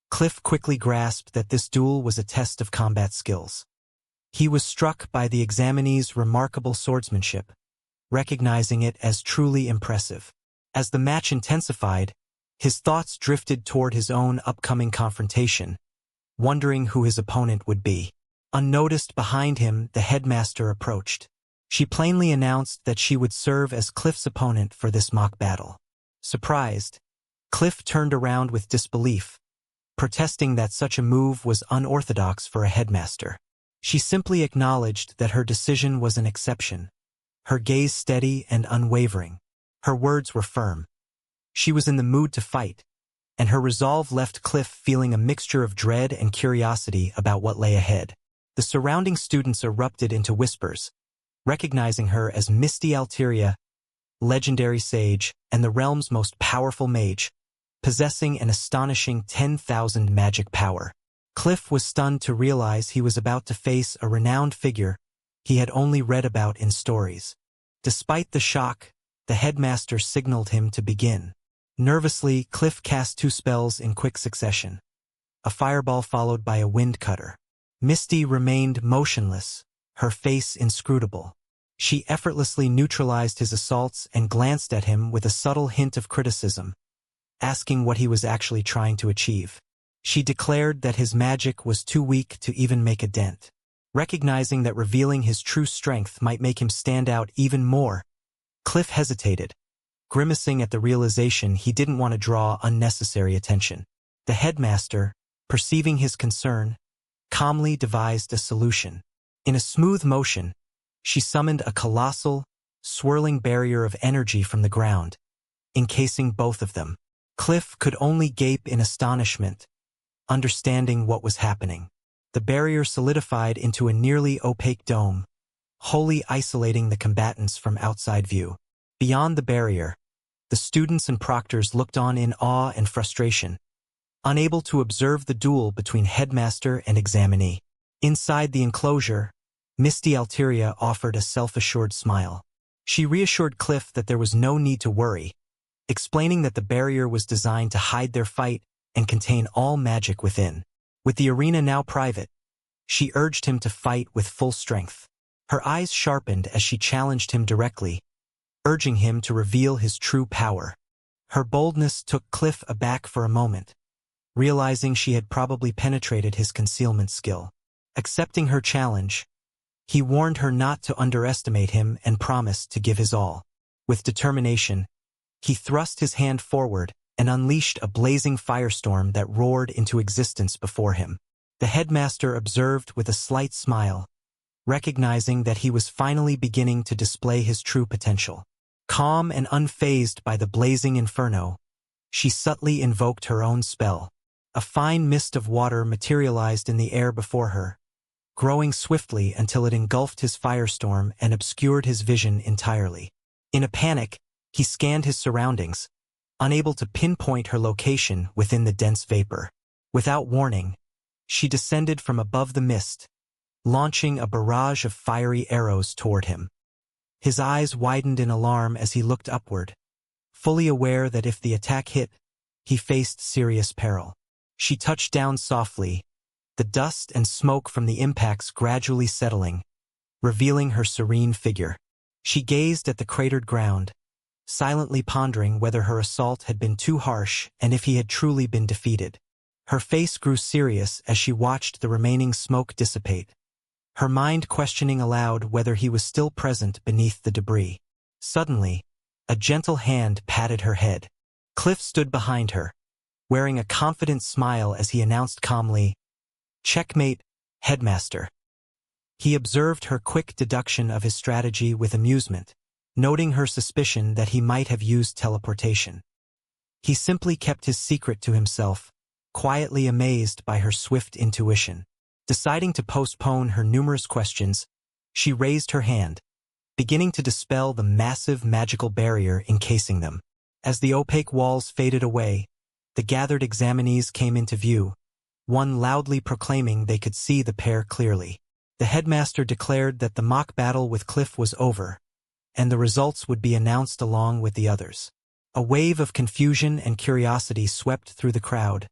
Cliff quickly grasped that this duel was a test of combat skills. He was struck by the examinee's remarkable swordsmanship, recognizing it as truly impressive. As the match intensified, his thoughts drifted toward his own upcoming confrontation, wondering who his opponent would be. Unnoticed behind him, the headmaster approached. She plainly announced that she would serve as Cliff's opponent for this mock battle. Surprised, Cliff turned around with disbelief, protesting that such a move was unorthodox for a headmaster. She simply acknowledged that her decision was an exception, her gaze steady and unwavering. Her words were firm. She was in the mood to fight, and her resolve left Cliff feeling a mixture of dread and curiosity about what lay ahead. The surrounding students erupted into whispers, recognizing her as Misty Alteria, legendary sage, and the realm's most powerful mage, possessing an astonishing 10,000 magic power. Cliff was stunned to realize he was about to face a renowned figure he had only read about in stories. Despite the shock, the headmaster signaled him to begin. Nervously, Cliff cast 2 spells in quick succession, a fireball followed by a wind cutter. Misty remained motionless, her face inscrutable. She effortlessly neutralized his assaults and glanced at him with a subtle hint of criticism, asking what he was actually trying to achieve. She declared that his magic was too weak to even make a dent. Recognizing that revealing his true strength might make him stand out even more, Cliff hesitated, grimacing at the realization he didn't want to draw unnecessary attention. The headmaster, perceiving his concern, calmly devised a solution. In a smooth motion, she summoned a colossal, swirling barrier of energy from the ground, encasing both of them. Cliff could only gape in astonishment, understanding what was happening. The barrier solidified into a nearly opaque dome, wholly isolating the combatants from outside view. Beyond the barrier, the students and proctors looked on in awe and frustration, unable to observe the duel between headmaster and examinee. Inside the enclosure, Misty Alteria offered a self-assured smile. She reassured Cliff that there was no need to worry, explaining that the barrier was designed to hide their fight and contain all magic within. With the arena now private, she urged him to fight with full strength. Her eyes sharpened as she challenged him directly, urging him to reveal his true power. Her boldness took Cliff aback for a moment, realizing she had probably penetrated his concealment skill. Accepting her challenge, he warned her not to underestimate him and promised to give his all. With determination, he thrust his hand forward and unleashed a blazing firestorm that roared into existence before him. The headmaster observed with a slight smile, recognizing that he was finally beginning to display his true potential. Calm and unfazed by the blazing inferno, she subtly invoked her own spell. A fine mist of water materialized in the air before her, growing swiftly until it engulfed his firestorm and obscured his vision entirely. In a panic, he scanned his surroundings, unable to pinpoint her location within the dense vapor. Without warning, she descended from above the mist, launching a barrage of fiery arrows toward him. His eyes widened in alarm as he looked upward, fully aware that if the attack hit, he faced serious peril. She touched down softly, the dust and smoke from the impacts gradually settling, revealing her serene figure. She gazed at the cratered ground, silently pondering whether her assault had been too harsh and if he had truly been defeated. Her face grew serious as she watched the remaining smoke dissipate, her mind questioning aloud whether he was still present beneath the debris. Suddenly, a gentle hand patted her head. Cliff stood behind her, wearing a confident smile as he announced calmly, "Checkmate, Headmaster." He observed her quick deduction of his strategy with amusement, noting her suspicion that he might have used teleportation. He simply kept his secret to himself, quietly amazed by her swift intuition. Deciding to postpone her numerous questions, she raised her hand, beginning to dispel the massive magical barrier encasing them. As the opaque walls faded away, the gathered examinees came into view, one loudly proclaiming they could see the pair clearly. The headmaster declared that the mock battle with Cliff was over, and the results would be announced along with the others. A wave of confusion and curiosity swept through the crowd,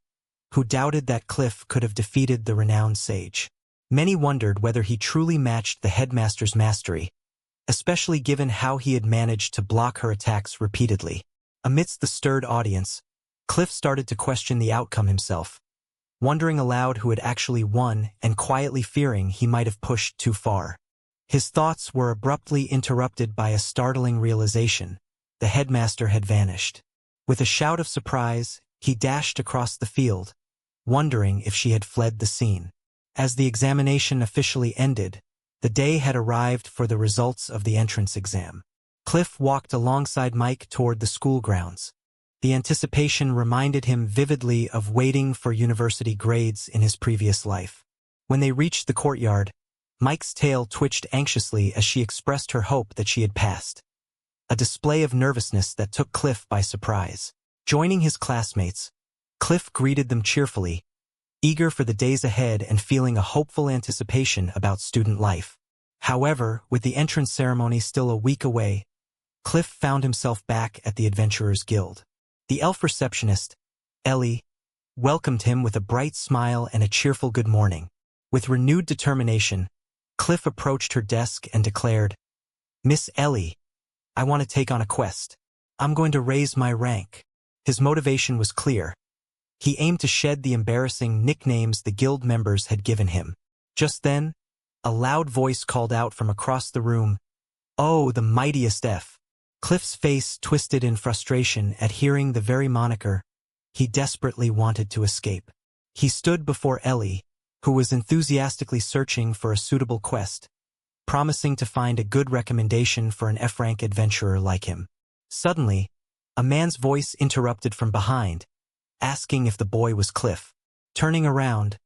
who doubted that Cliff could have defeated the renowned sage. Many wondered whether he truly matched the headmaster's mastery, especially given how he had managed to block her attacks repeatedly. Amidst the stirred audience, Cliff started to question the outcome himself, wondering aloud who had actually won and quietly fearing he might have pushed too far. His thoughts were abruptly interrupted by a startling realization: the headmaster had vanished. With a shout of surprise, he dashed across the field, wondering if she had fled the scene. As the examination officially ended, the day had arrived for the results of the entrance exam. Cliff walked alongside Mike toward the school grounds. The anticipation reminded him vividly of waiting for university grades in his previous life. When they reached the courtyard, Mike's tail twitched anxiously as she expressed her hope that she had passed, a display of nervousness that took Cliff by surprise. Joining his classmates, Cliff greeted them cheerfully, eager for the days ahead and feeling a hopeful anticipation about student life. However, with the entrance ceremony still a week away, Cliff found himself back at the Adventurers Guild. The elf receptionist, Ellie, welcomed him with a bright smile and a cheerful good morning. With renewed determination, Cliff approached her desk and declared, "Miss Ellie, I want to take on a quest. I'm going to raise my rank." His motivation was clear. He aimed to shed the embarrassing nicknames the guild members had given him. Just then, a loud voice called out from across the room, "Oh, the mightiest F." Cliff's face twisted in frustration at hearing the very moniker he desperately wanted to escape. He stood before Ellie, who was enthusiastically searching for a suitable quest, promising to find a good recommendation for an F-rank adventurer like him. Suddenly, a man's voice interrupted from behind, asking if the boy was Cliff. Turning around,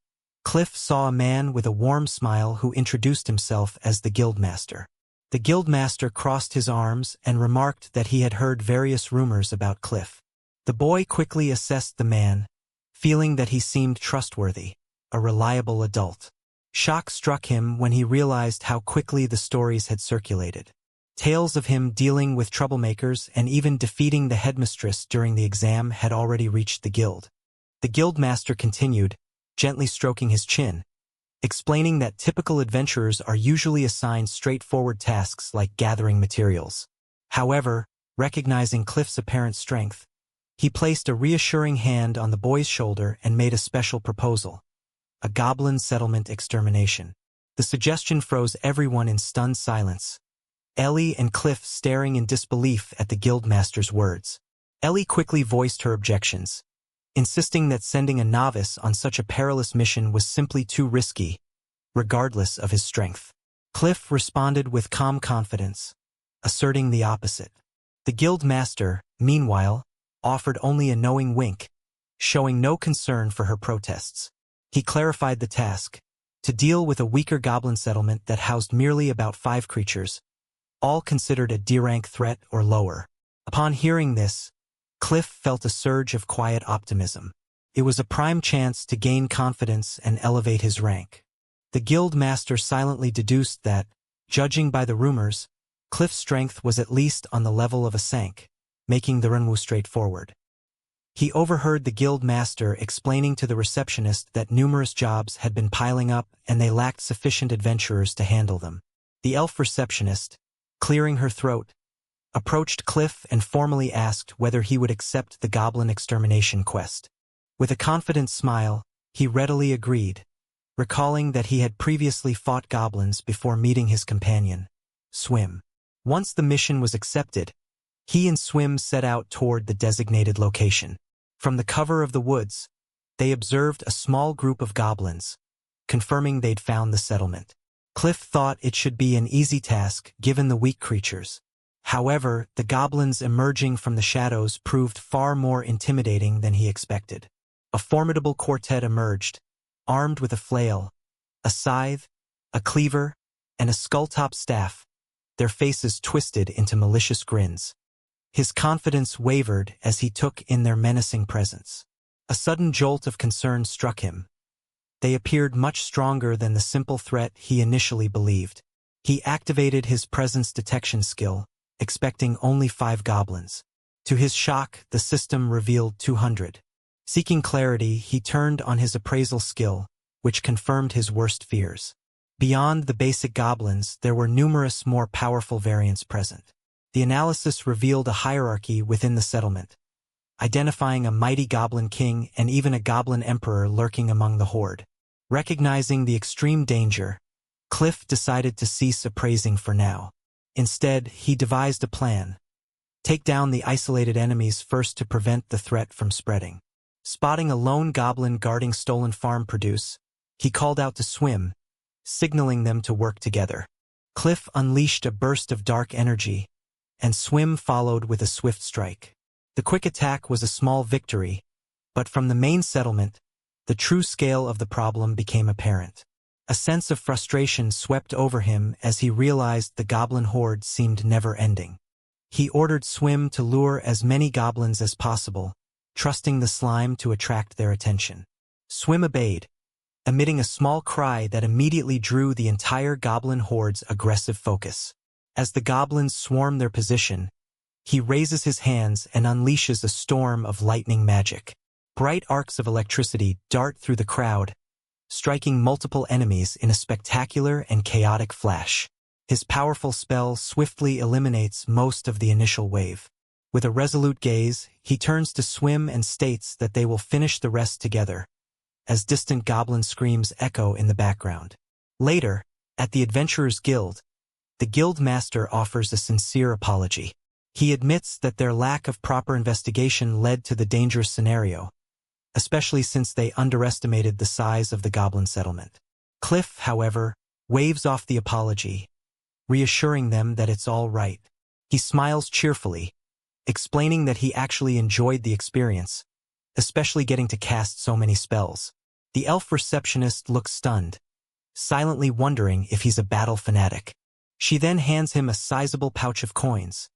Cliff saw a man with a warm smile who introduced himself as the Guildmaster. The Guildmaster crossed his arms and remarked that he had heard various rumors about Cliff. The boy quickly assessed the man, feeling that he seemed trustworthy, a reliable adult. Shock struck him when he realized how quickly the stories had circulated. Tales of him dealing with troublemakers and even defeating the headmistress during the exam had already reached the guild. The Guildmaster continued, gently stroking his chin, explaining that typical adventurers are usually assigned straightforward tasks like gathering materials. However, recognizing Cliff's apparent strength, he placed a reassuring hand on the boy's shoulder and made a special proposal: a goblin settlement extermination. The suggestion froze everyone in stunned silence, Ellie and Cliff staring in disbelief at the Guildmaster's words. Ellie quickly voiced her objections, insisting that sending a novice on such a perilous mission was simply too risky, regardless of his strength. Cliff responded with calm confidence, asserting the opposite. The Guildmaster, meanwhile, offered only a knowing wink, showing no concern for her protests. He clarified the task: to deal with a weaker goblin settlement that housed merely about 5 creatures, all considered a D-rank threat or lower. Upon hearing this, Cliff felt a surge of quiet optimism. It was a prime chance to gain confidence and elevate his rank. The Guildmaster silently deduced that, judging by the rumors, Cliff's strength was at least on the level of a Sank, making the Renwu straightforward. He overheard the Guildmaster explaining to the receptionist that numerous jobs had been piling up and they lacked sufficient adventurers to handle them. The elf receptionist, clearing her throat, approached Cliff and formally asked whether he would accept the goblin extermination quest. With a confident smile, he readily agreed, recalling that he had previously fought goblins before meeting his companion, Swim. Once the mission was accepted, he and Swim set out toward the designated location. From the cover of the woods, they observed a small group of goblins, confirming they'd found the settlement. Cliff thought it should be an easy task given the weak creatures. However, the goblins emerging from the shadows proved far more intimidating than he expected. A formidable quartet emerged, armed with a flail, a scythe, a cleaver, and a skull-top staff, their faces twisted into malicious grins. His confidence wavered as he took in their menacing presence. A sudden jolt of concern struck him. They appeared much stronger than the simple threat he initially believed. He activated his presence detection skill, expecting only 5 goblins. To his shock, the system revealed 200. Seeking clarity, he turned on his appraisal skill, which confirmed his worst fears. Beyond the basic goblins, there were numerous more powerful variants present. The analysis revealed a hierarchy within the settlement, identifying a mighty goblin king and even a goblin emperor lurking among the horde. Recognizing the extreme danger, Cliff decided to cease appraising for now. Instead, he devised a plan: take down the isolated enemies first to prevent the threat from spreading. Spotting a lone goblin guarding stolen farm produce, he called out to Swim, signaling them to work together. Cliff unleashed a burst of dark energy, and Swim followed with a swift strike. The quick attack was a small victory, but from the main settlement, the true scale of the problem became apparent. A sense of frustration swept over him as he realized the goblin horde seemed never-ending. He ordered Swim to lure as many goblins as possible, trusting the slime to attract their attention. Swim obeyed, emitting a small cry that immediately drew the entire goblin horde's aggressive focus. As the goblins swarm their position, he raises his hands and unleashes a storm of lightning magic. Bright arcs of electricity dart through the crowd, striking multiple enemies in a spectacular and chaotic flash. His powerful spell swiftly eliminates most of the initial wave. With a resolute gaze, he turns to Swim and states that they will finish the rest together, as distant goblin screams echo in the background. Later, at the Adventurers Guild, the Guildmaster offers a sincere apology. He admits that their lack of proper investigation led to the dangerous scenario, especially since they underestimated the size of the goblin settlement. Cliff, however, waves off the apology, reassuring them that it's all right. He smiles cheerfully, explaining that he actually enjoyed the experience, especially getting to cast so many spells. The elf receptionist looks stunned, silently wondering if he's a battle fanatic. She then hands him a sizable pouch of coins,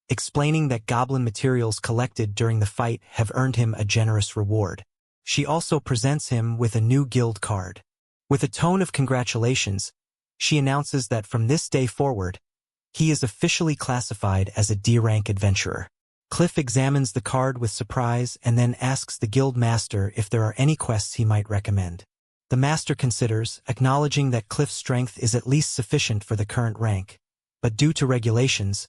explaining that goblin materials collected during the fight have earned him a generous reward. She also presents him with a new guild card. With a tone of congratulations, she announces that from this day forward, he is officially classified as a D-rank adventurer. Cliff examines the card with surprise and then asks the guild master if there are any quests he might recommend. The master considers, acknowledging that Cliff's strength is at least sufficient for the current rank, but due to regulations,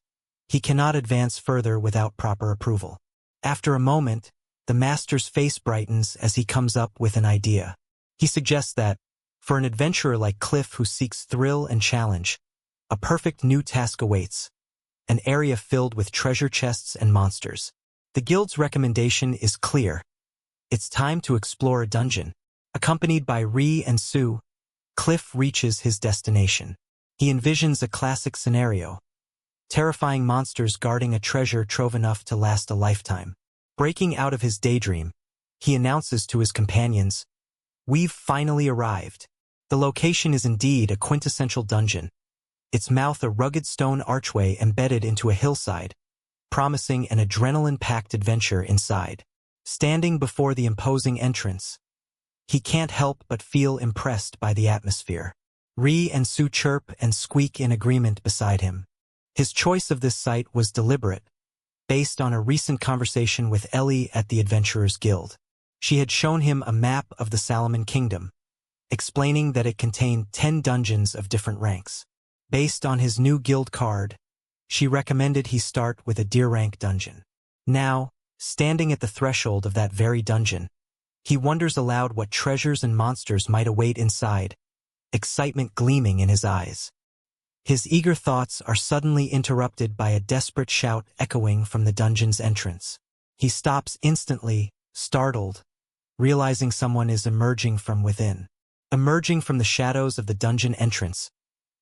he cannot advance further without proper approval. After a moment, the master's face brightens as he comes up with an idea. He suggests that, for an adventurer like Cliff who seeks thrill and challenge, a perfect new task awaits, an area filled with treasure chests and monsters. The guild's recommendation is clear. It's time to explore a dungeon. Accompanied by Ree and Sue, Cliff reaches his destination. He envisions a classic scenario: terrifying monsters guarding a treasure trove enough to last a lifetime. Breaking out of his daydream, he announces to his companions, "We've finally arrived." The location is indeed a quintessential dungeon, its mouth a rugged stone archway embedded into a hillside, promising an adrenaline-packed adventure inside. Standing before the imposing entrance, he can't help but feel impressed by the atmosphere. Ree and Sue chirp and squeak in agreement beside him. His choice of this site was deliberate, based on a recent conversation with Ellie at the Adventurers Guild. She had shown him a map of the Salomon Kingdom, explaining that it contained 10 dungeons of different ranks. Based on his new guild card, she recommended he start with a D-rank dungeon. Now, standing at the threshold of that very dungeon, he wonders aloud what treasures and monsters might await inside, excitement gleaming in his eyes. His eager thoughts are suddenly interrupted by a desperate shout echoing from the dungeon's entrance. He stops instantly, startled, realizing someone is emerging from within. Emerging from the shadows of the dungeon entrance,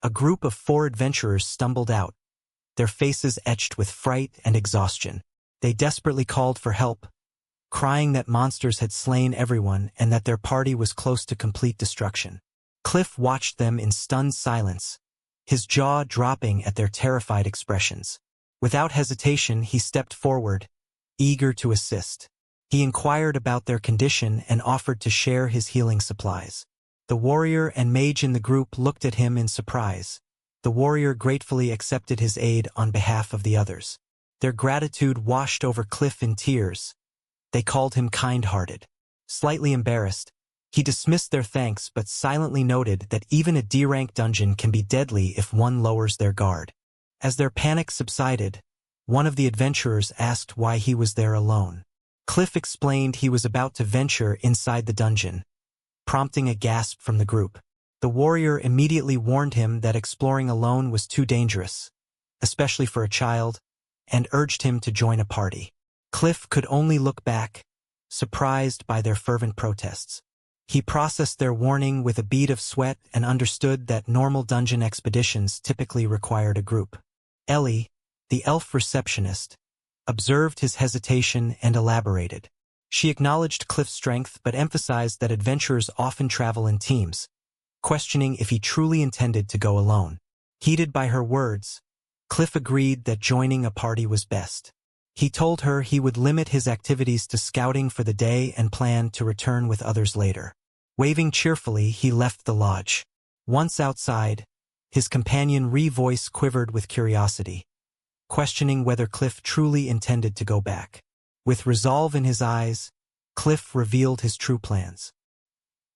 a group of 4 adventurers stumbled out, their faces etched with fright and exhaustion. They desperately called for help, crying that monsters had slain everyone and that their party was close to complete destruction. Cliff watched them in stunned silence, his jaw dropping at their terrified expressions. Without hesitation, he stepped forward, eager to assist. He inquired about their condition and offered to share his healing supplies. The warrior and mage in the group looked at him in surprise. The warrior gratefully accepted his aid on behalf of the others. Their gratitude washed over Cliff in tears. They called him kind-hearted. Slightly embarrassed, he dismissed their thanks but silently noted that even a D-rank dungeon can be deadly if one lowers their guard. As their panic subsided, one of the adventurers asked why he was there alone. Cliff explained he was about to venture inside the dungeon, prompting a gasp from the group. The warrior immediately warned him that exploring alone was too dangerous, especially for a child, and urged him to join a party. Cliff could only look back, surprised by their fervent protests. He processed their warning with a bead of sweat and understood that normal dungeon expeditions typically required a group. Ellie, the elf receptionist, observed his hesitation and elaborated. She acknowledged Cliff's strength but emphasized that adventurers often travel in teams, questioning if he truly intended to go alone. Heated by her words, Cliff agreed that joining a party was best. He told her he would limit his activities to scouting for the day and planned to return with others later. Waving cheerfully, he left the lodge. Once outside, his companion Ree's voice quivered with curiosity, questioning whether Cliff truly intended to go back. With resolve in his eyes, Cliff revealed his true plans.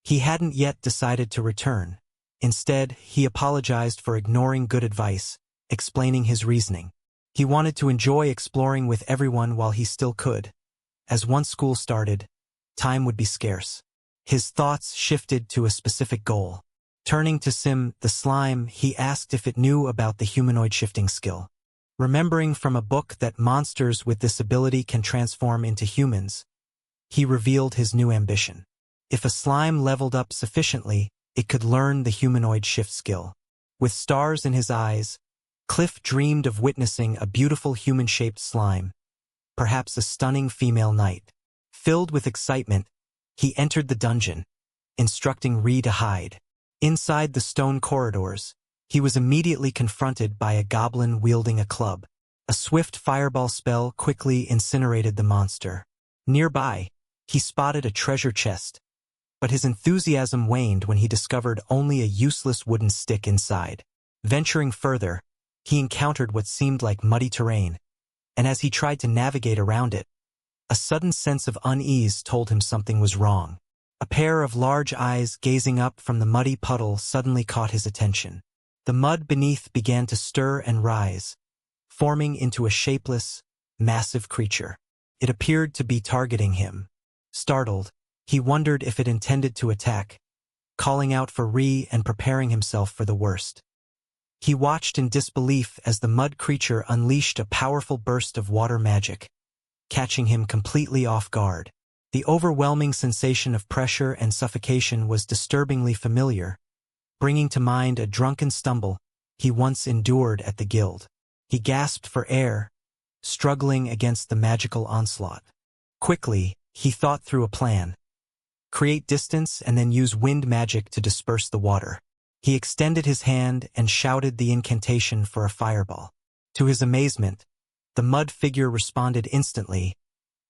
He hadn't yet decided to return. Instead, he apologized for ignoring good advice, explaining his reasoning. He wanted to enjoy exploring with everyone while he still could. As once school started, time would be scarce. His thoughts shifted to a specific goal. Turning to Sim, the slime, he asked if it knew about the humanoid shifting skill. Remembering from a book that monsters with this ability can transform into humans, he revealed his new ambition. If a slime leveled up sufficiently, it could learn the humanoid shift skill. With stars in his eyes, Cliff dreamed of witnessing a beautiful human-shaped slime, perhaps a stunning female knight. Filled with excitement, he entered the dungeon, instructing Ree to hide. Inside the stone corridors, he was immediately confronted by a goblin wielding a club. A swift fireball spell quickly incinerated the monster. Nearby, he spotted a treasure chest, but his enthusiasm waned when he discovered only a useless wooden stick inside. Venturing further, he encountered what seemed like muddy terrain, and as he tried to navigate around it, a sudden sense of unease told him something was wrong. A pair of large eyes gazing up from the muddy puddle suddenly caught his attention. The mud beneath began to stir and rise, forming into a shapeless, massive creature. It appeared to be targeting him. Startled, he wondered if it intended to attack, calling out for Ree and preparing himself for the worst. He watched in disbelief as the mud creature unleashed a powerful burst of water magic, catching him completely off guard. The overwhelming sensation of pressure and suffocation was disturbingly familiar, bringing to mind a drunken stumble he once endured at the guild. He gasped for air, struggling against the magical onslaught. Quickly, he thought through a plan. Create distance and then use wind magic to disperse the water. He extended his hand and shouted the incantation for a fireball. To his amazement, the mud figure responded instantly,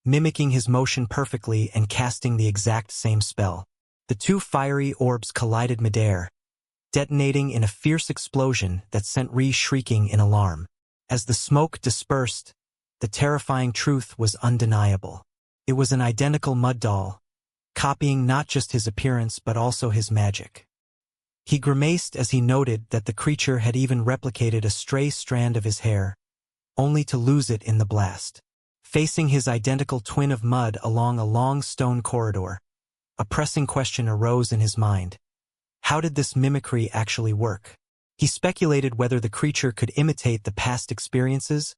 mimicking his motion perfectly and casting the exact same spell. The two fiery orbs collided midair, detonating in a fierce explosion that sent Ree shrieking in alarm. As the smoke dispersed, the terrifying truth was undeniable. It was an identical mud doll, copying not just his appearance but also his magic. He grimaced as he noted that the creature had even replicated a stray strand of his hair, only to lose it in the blast. Facing his identical twin of mud along a long stone corridor, a pressing question arose in his mind. How did this mimicry actually work? He speculated whether the creature could imitate the past experiences,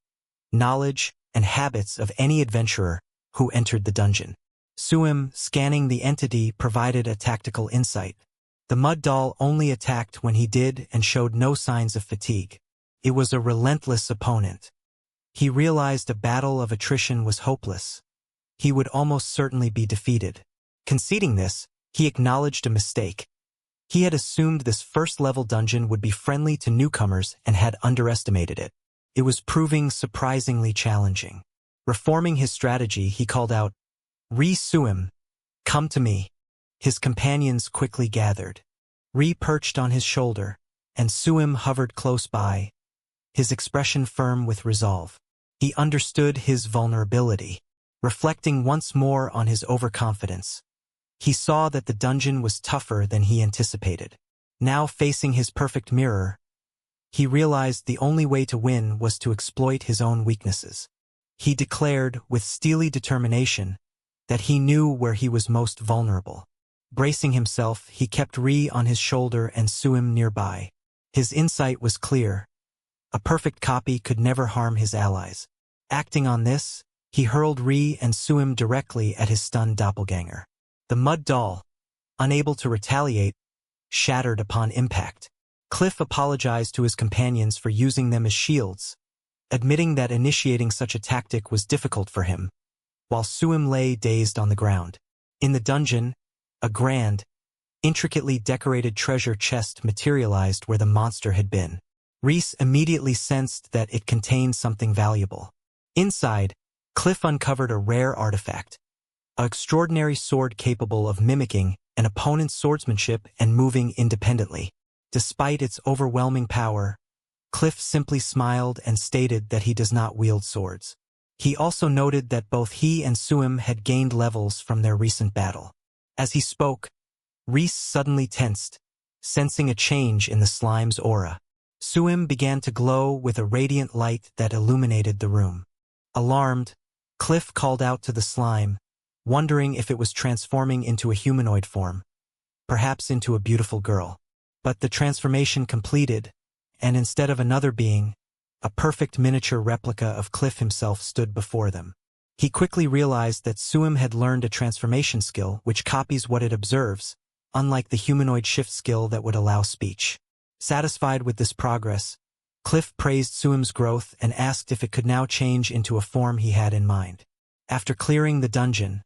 knowledge, and habits of any adventurer who entered the dungeon. Suim, scanning the entity, provided a tactical insight. The mud doll only attacked when he did and showed no signs of fatigue. It was a relentless opponent. He realized a battle of attrition was hopeless. He would almost certainly be defeated. Conceding this, he acknowledged a mistake. He had assumed this first-level dungeon would be friendly to newcomers and had underestimated it. It was proving surprisingly challenging. Reforming his strategy, he called out, "Ree Suim, come to me." His companions quickly gathered. Ree perched on his shoulder, and Suim hovered close by, his expression firm with resolve. He understood his vulnerability. Reflecting once more on his overconfidence, he saw that the dungeon was tougher than he anticipated. Now facing his perfect mirror, he realized the only way to win was to exploit his own weaknesses. He declared with steely determination that he knew where he was most vulnerable. Bracing himself, he kept Ree on his shoulder and Suim nearby. His insight was clear. A perfect copy could never harm his allies. Acting on this, he hurled Ree and Suim directly at his stunned doppelganger. The mud doll, unable to retaliate, shattered upon impact. Cliff apologized to his companions for using them as shields, admitting that initiating such a tactic was difficult for him, while Suim lay dazed on the ground. In the dungeon, a grand, intricately decorated treasure chest materialized where the monster had been. Reese immediately sensed that it contained something valuable. Inside, Cliff uncovered a rare artifact, an extraordinary sword capable of mimicking an opponent's swordsmanship and moving independently. Despite its overwhelming power, Cliff simply smiled and stated that he does not wield swords. He also noted that both he and Suim had gained levels from their recent battle. As he spoke, Reese suddenly tensed, sensing a change in the slime's aura. Suim began to glow with a radiant light that illuminated the room. Alarmed, Cliff called out to the slime, wondering if it was transforming into a humanoid form, perhaps into a beautiful girl. But the transformation completed, and instead of another being, a perfect miniature replica of Cliff himself stood before them. He quickly realized that Suim had learned a transformation skill which copies what it observes, unlike the humanoid shift skill that would allow speech. Satisfied with this progress, Cliff praised Suim's growth and asked if it could now change into a form he had in mind. After clearing the dungeon,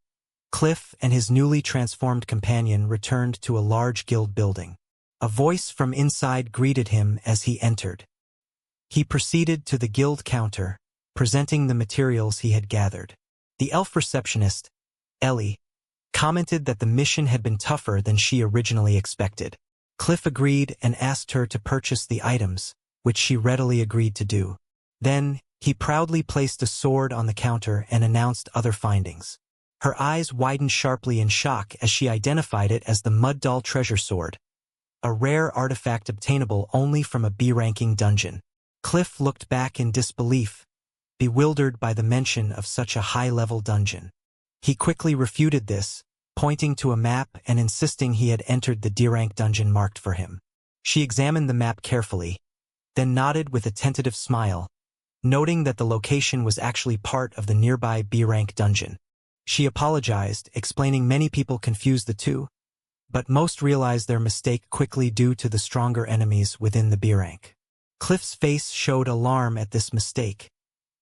Cliff and his newly transformed companion returned to a large guild building. A voice from inside greeted him as he entered. He proceeded to the guild counter, presenting the materials he had gathered. The elf receptionist, Ellie, commented that the mission had been tougher than she originally expected. Cliff agreed and asked her to purchase the items, which she readily agreed to do. Then, he proudly placed a sword on the counter and announced other findings. Her eyes widened sharply in shock as she identified it as the Mud Doll Treasure Sword, a rare artifact obtainable only from a B-ranking dungeon. Cliff looked back in disbelief, bewildered by the mention of such a high-level dungeon. He quickly refuted this, pointing to a map and insisting he had entered the D-rank dungeon marked for him. She examined the map carefully, then nodded with a tentative smile, noting that the location was actually part of the nearby B-rank dungeon. She apologized, explaining many people confuse the two, but most realized their mistake quickly due to the stronger enemies within the B-rank. Cliff's face showed alarm at this mistake,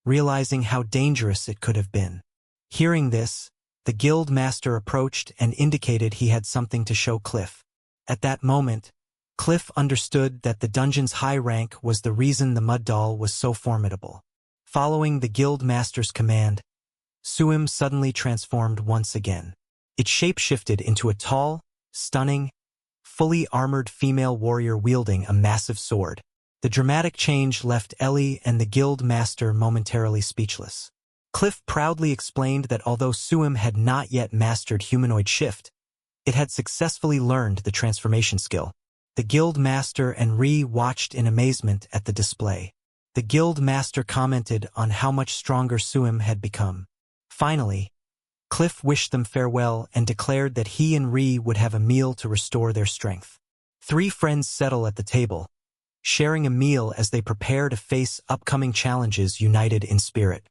realizing how dangerous it could have been. Hearing this, the guild master approached and indicated he had something to show Cliff. At that moment, Cliff understood that the dungeon's high rank was the reason the Mud Doll was so formidable. Following the guild master's command, Suim suddenly transformed once again. It shape-shifted into a tall, stunning, fully armored female warrior wielding a massive sword. The dramatic change left Ellie and the guild master momentarily speechless. Cliff proudly explained that although Suim had not yet mastered humanoid shift, it had successfully learned the transformation skill. The guild master and Ree watched in amazement at the display. The guild master commented on how much stronger Suim had become. Finally, Cliff wished them farewell and declared that he and Ree would have a meal to restore their strength. Three friends settle at the table, sharing a meal as they prepare to face upcoming challenges united in spirit.